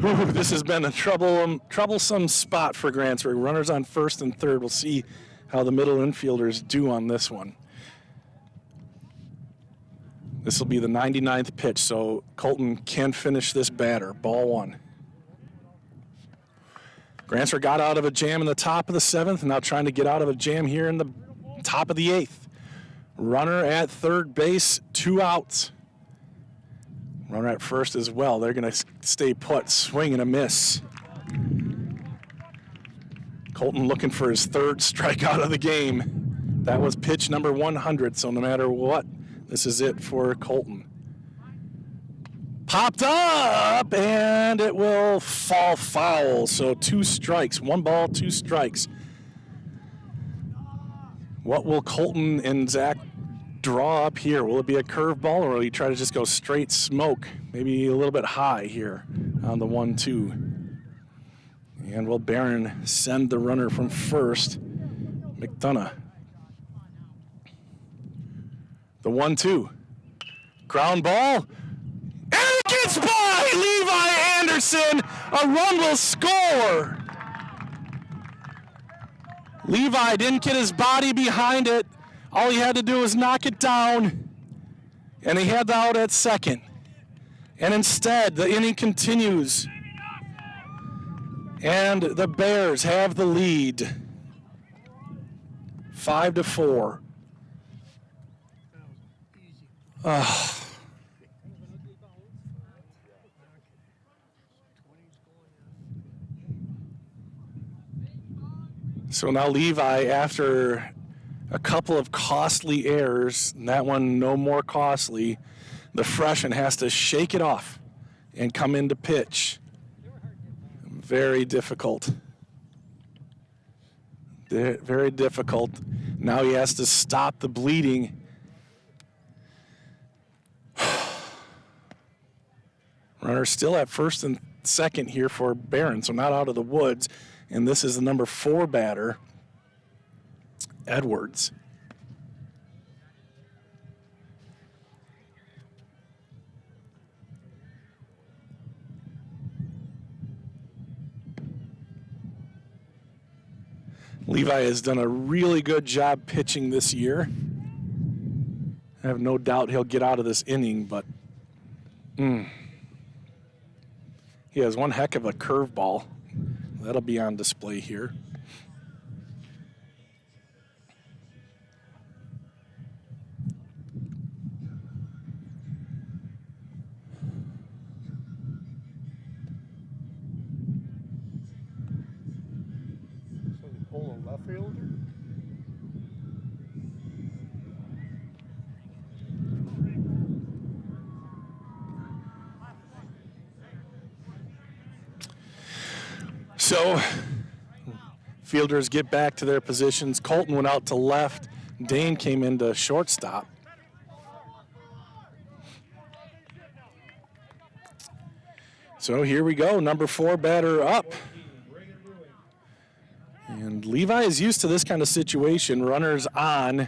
Ooh, this has been a troublesome spot for Grantsburg. Runners on first and third. We'll see how the middle infielders do on this one. This will be the 99th pitch, so Colton can finish this batter. Ball 1. Grantsburg got out of a jam in the top of the 7th, and now trying to get out of a jam here in the top of the 8th. Runner at third base, 2 outs. Runner at first as well. They're going to stay put, swing and a miss. Colton looking for his 3rd strikeout of the game. That was pitch number 100, so no matter what, this is it for Colton. Popped up, and it will fall foul. So 2 strikes, 1 ball, 2 strikes. What will Colton and Zach draw up here? Will it be a curveball, or will he try to just go straight smoke? Maybe a little bit high here on the 1-2. And will Barron send the runner from first? McDonough. The 1-2. Ground ball. And it gets by Levi Anderson. A run will score. Levi didn't get his body behind it. All he had to do was knock it down. And he had the out at second. And instead, the inning continues. And the Bears have the lead. 5-4. So now Levi, after a couple of costly errors, and that one no more costly. The freshman has to shake it off and come into pitch. Very difficult. Very difficult. Now he has to stop the bleeding. Runner still at first and second here for Barron, so not out of the woods. And this is the number 4 batter, Edwards. Levi has done a really good job pitching this year. I have no doubt he'll get out of this inning, but he has one heck of a curveball. That'll be on display here. So they pull a left fielder? So fielders get back to their positions. Colton went out to left. Dane came into shortstop. So here we go, number 4 batter up. And Levi is used to this kind of situation, runners on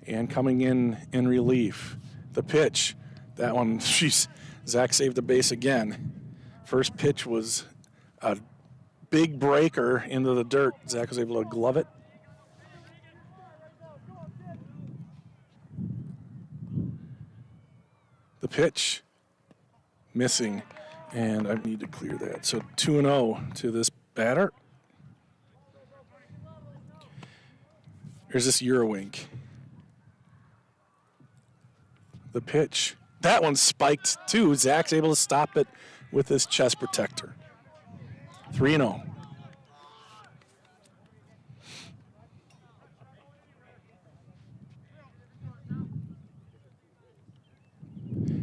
and coming in relief. The pitch, that one, Zach saved the base again. First pitch was a big breaker into the dirt. Zach was able to glove it. The pitch, missing, and I need to clear that. So 2-0 to this batter. Here's this Eurowink. The pitch. That one spiked too. Zach's able to stop it with his chest protector. 3-0.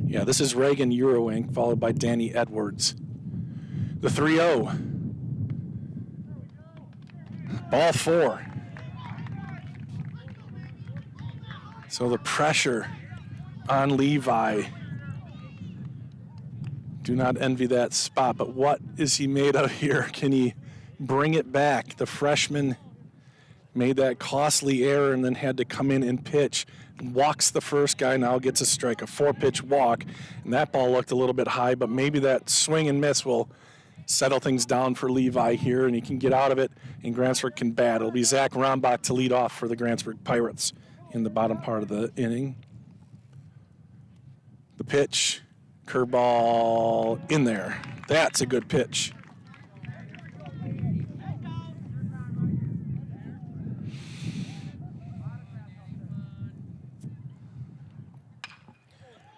Yeah, this is Reagan Eurowink, followed by Danny Edwards. The 3-0. Ball 4. So the pressure on Levi. Do not envy that spot, but what is he made of here? Can he bring it back? The freshman made that costly error and then had to come in and pitch. Walks the first guy, now gets a strike, a 4-pitch walk, and that ball looked a little bit high, but maybe that swing and miss will settle things down for Levi here, and he can get out of it, and Grantsburg can bat. It'll be Zach Rombach to lead off for the Grantsburg Pirates in the bottom part of the inning. The pitch, curveball in there. That's a good pitch.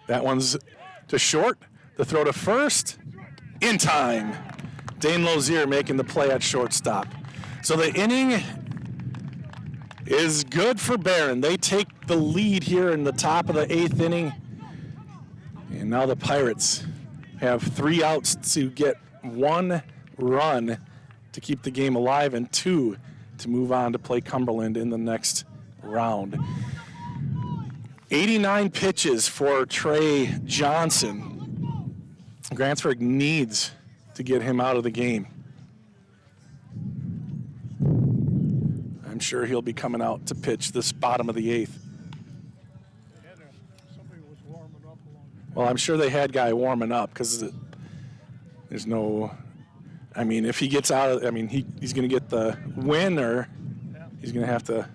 That one's to short. The throw to first, in time. Dane Lozier making the play at shortstop. So the inning is good for Barron. They take the lead here in the top of the 8th inning. And now the Pirates have 3 outs to get 1 run to keep the game alive and 2 to move on to play Cumberland in the next round. 89 pitches for Trey Johnson. Grantsburg needs to get him out of the game. I'm sure he'll be coming out to pitch this bottom of the 8th. Somebody was warming up along the Well, I'm sure they had guy warming up because there's no, I mean, if he gets out of, I mean, he's going to get the win or he's going to have to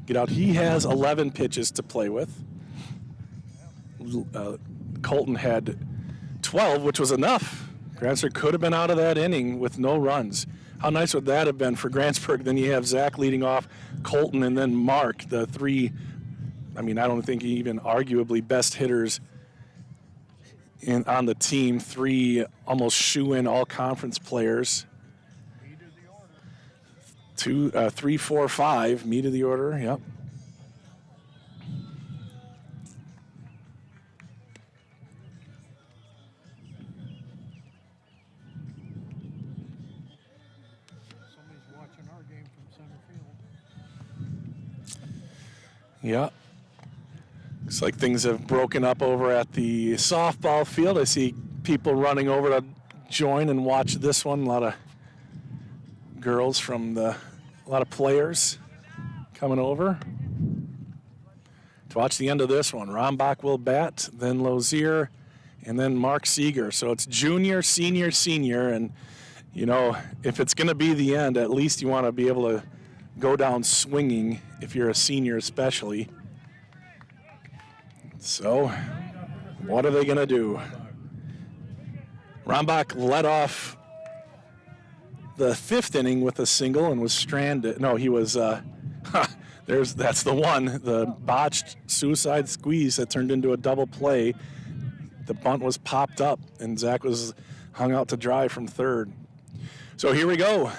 get out. He has 11 pitches to play with. Colton had 12, which was enough. Grantsburg could have been out of that inning with no runs. How nice would that have been for Grantsburg? Then you have Zach leading off, Colton, and then Mark, the 3, I mean, I don't think even arguably best hitters on the team, 3 almost shoe-in all-conference players. 3, 4, 5, meat of the order. Yep. Somebody's watching our game from center field. Yeah. Looks like things have broken up over at the softball field. I see people running over to join and watch this one. A lot of girls from a lot of players coming over to watch the end of this one. Rombach will bat, then Lozier, and then Mark Seeger. So it's junior, senior, senior, and you know, if it's going to be the end, at least you want to be able to go down swinging if you're a senior especially. So what are they going to do? Rombach led off the 5th inning with a single and was stranded. No, he was, that's the one, the botched suicide squeeze that turned into a double play. The bunt was popped up and Zach was hung out to dry from 3rd. So here we go.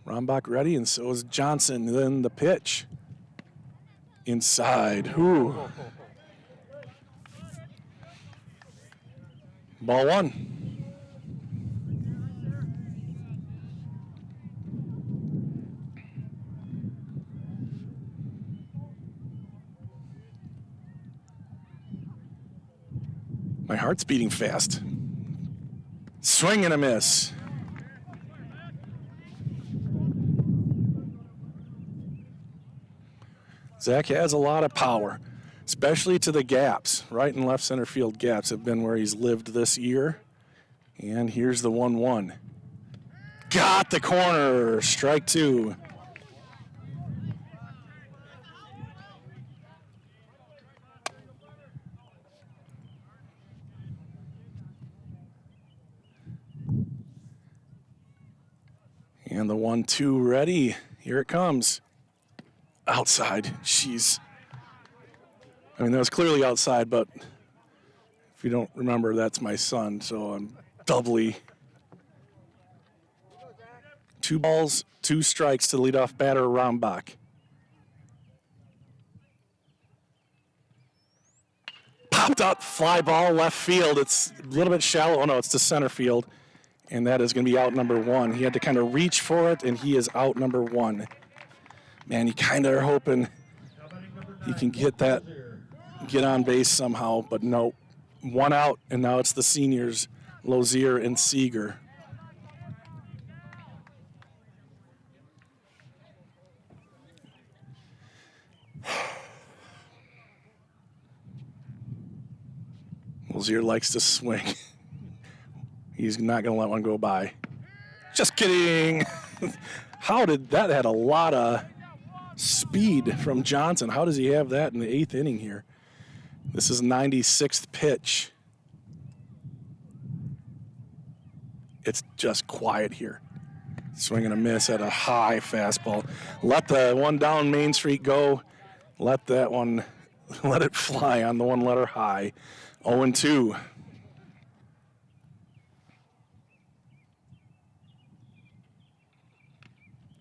Rombach ready, and so is Johnson. Then the pitch. Inside. Ooh. Ball 1. My heart's beating fast. Swing and a miss. Zach has a lot of power, especially to the gaps. Right and left center field gaps have been where he's lived this year. And here's the 1-1. Got the corner. Strike 2. And the 1-2 ready. Here it comes. Outside. Jeez. I mean, that was clearly outside, but if you don't remember, that's my son, so I'm doubly. 2 balls, 2 strikes to the leadoff batter, Rombach. Popped out, fly ball, left field. It's a little bit shallow. Oh, no, it's to center field. And that is going to be out number 1. He had to kind of reach for it, and he is out number 1. Man, you kind of are hoping he can get on base somehow, but no. 1 out, and now it's the seniors, Lozier and Seeger. Lozier likes to swing. He's not going to let one go by. Just kidding. How did that had a lot of speed from Johnson. How does he have that in the 8th inning here? This is 96th pitch. It's just quiet here. Swing and a miss at a high fastball. Let the one down Main Street go. Let that one, let it fly on the 1-letter high. 0-2.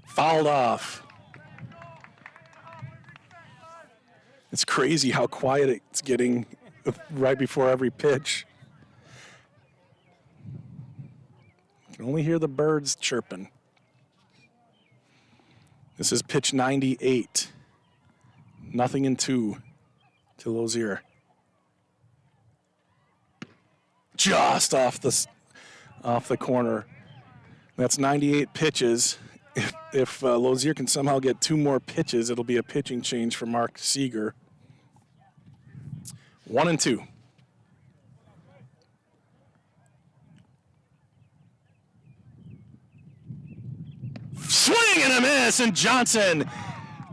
Fouled off. It's crazy how quiet it's getting right before every pitch. You can only hear the birds chirping. This is pitch 98. 0-2 to Lozier. Just off the corner. That's 98 pitches. If Lozier can somehow get 2 more pitches, it'll be a pitching change for Mark Seeger. 1-2. Swing and a miss, and Johnson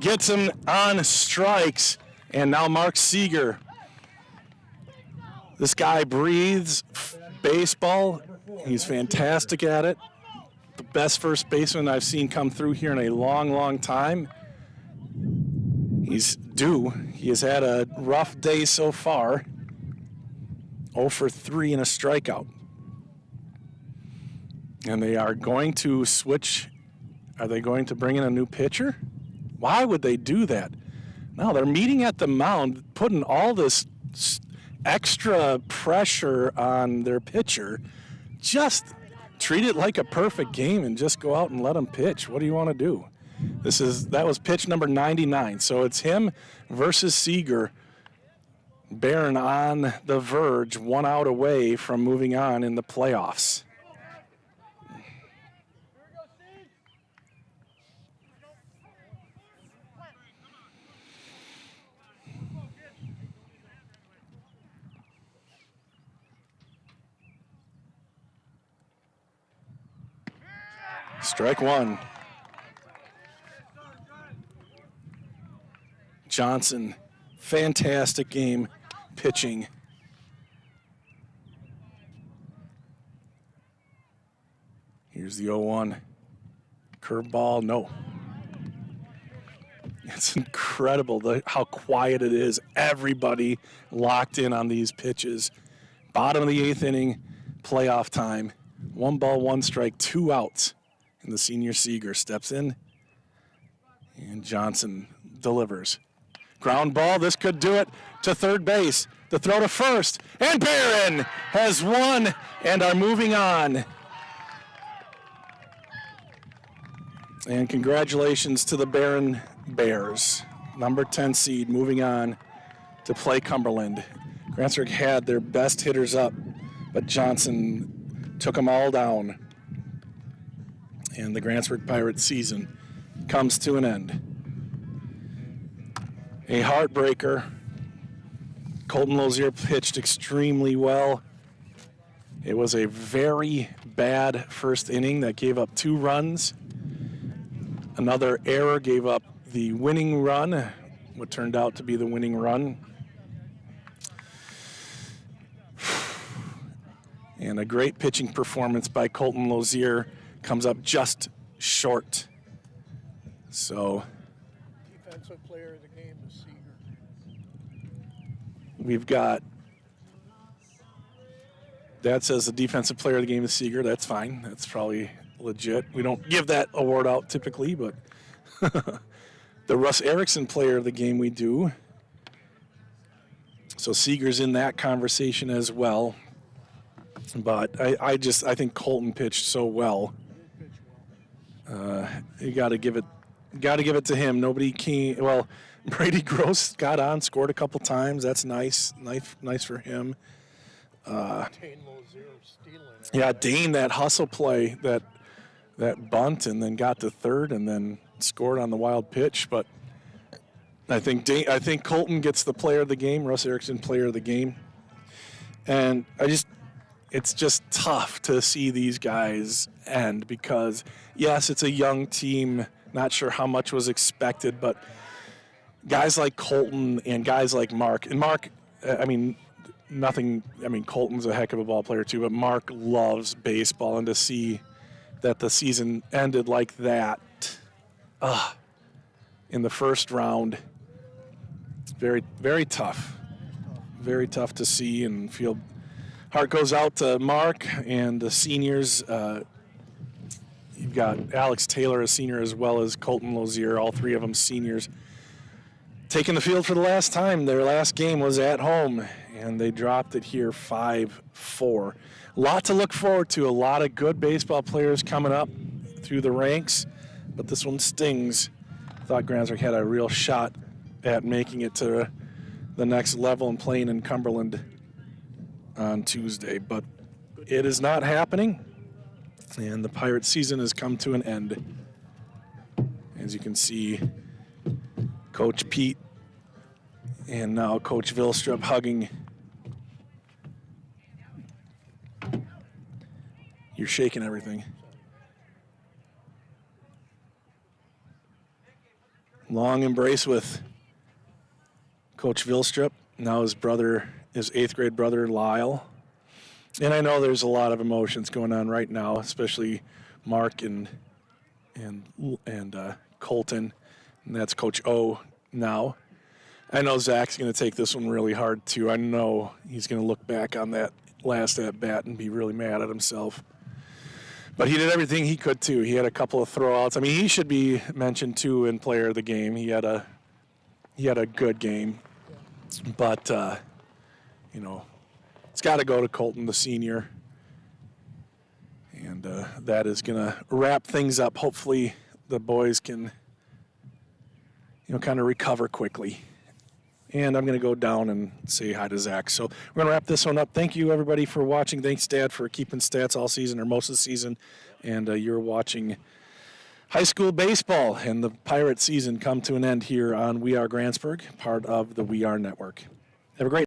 gets him on strikes. And now Mark Seeger. This guy breathes baseball. He's fantastic at it. The best first baseman I've seen come through here in a long, long time. He's due. He has had a rough day so far. 0 for 3 and a strikeout. And they are going to switch Are they going to bring in a new pitcher? Why would they do that? No, they're meeting at the mound, putting all this extra pressure on their pitcher. Just treat it like a perfect game and just go out and let them pitch. What do you want to do? That was pitch number 99. So it's him versus Seeger. Barron on the verge, 1 out away from moving on in the playoffs. Strike one. Johnson, fantastic game pitching. Here's the 0-1. Curveball, no. It's incredible how quiet it is. Everybody locked in on these pitches. Bottom of the 8th inning, playoff time. 1 ball, 1 strike, 2 outs. And the senior Seeger steps in, and Johnson delivers. Ground ball, this could do it to third base. The throw to first, and Barron has won and are moving on. And congratulations to the Barron Bears. Number 10 seed moving on to play Cumberland. Grantsburg had their best hitters up, but Johnson took them all down. And the Grantsburg Pirates season comes to an end. A heartbreaker. Colton Lozier pitched extremely well. It was a very bad first inning that gave up 2 runs. Another error gave up the winning run, what turned out to be the winning run. And a great pitching performance by Colton Lozier comes up just short. So Defensive player of the game is Seeger. we've got, that says the defensive player of the game is Seeger. That's fine. That's probably legit. We don't give that award out typically, but the Russ Erickson player of the game we do. So Seeger's in that conversation as well. But I think Colton pitched so well. You got to give it to him. Nobody came. Well, Brady Gross got on, scored a couple times. That's nice for him. Dane Lozier stealing it. Yeah, Dane, that hustle play, that bunt, and then got to third, and then scored on the wild pitch. But I think Colton gets the player of the game. Russ Erickson, player of the game. And it's just tough to see these guys end because, yes, it's a young team. Not sure how much was expected, but guys like Colton and guys like Mark. And Mark, Colton's a heck of a ball player too, but Mark loves baseball. And to see that the season ended like that in the first round, very, very tough. Very tough to see and feel. Heart goes out to Mark and the seniors. You've got Alex Taylor, a senior, as well as Colton Lozier, all 3 of them seniors, taking the field for the last time. Their last game was at home, and they dropped it here 5-4. A lot to look forward to. A lot of good baseball players coming up through the ranks, but this one stings. I thought Grantsburg had a real shot at making it to the next level and playing in Cumberland on Tuesday, but it is not happening, and the Pirates season has come to an end. As you can see, Coach Pete and now Coach Vilstrup hugging. You're shaking everything. Long embrace with Coach Vilstrup. Now his 8th grade brother, Lyle. And I know there's a lot of emotions going on right now, especially Mark and Colton. And that's Coach O now. I know Zach's going to take this one really hard, too. I know he's going to look back on that last at-bat and be really mad at himself. But he did everything he could too. He had a couple of throwouts. I mean, he should be mentioned too in player of the game. He had a good game. But it's got to go to Colton, the senior. And that is going to wrap things up. Hopefully the boys can kind of recover quickly. And I'm going to go down and say hi to Zach. So we're going to wrap this one up. Thank you, everybody, for watching. Thanks, Dad, for keeping stats all season or most of the season. And you're watching high school baseball and the Pirate season come to an end here on We Are Grantsburg, part of the We Are Network. Have a great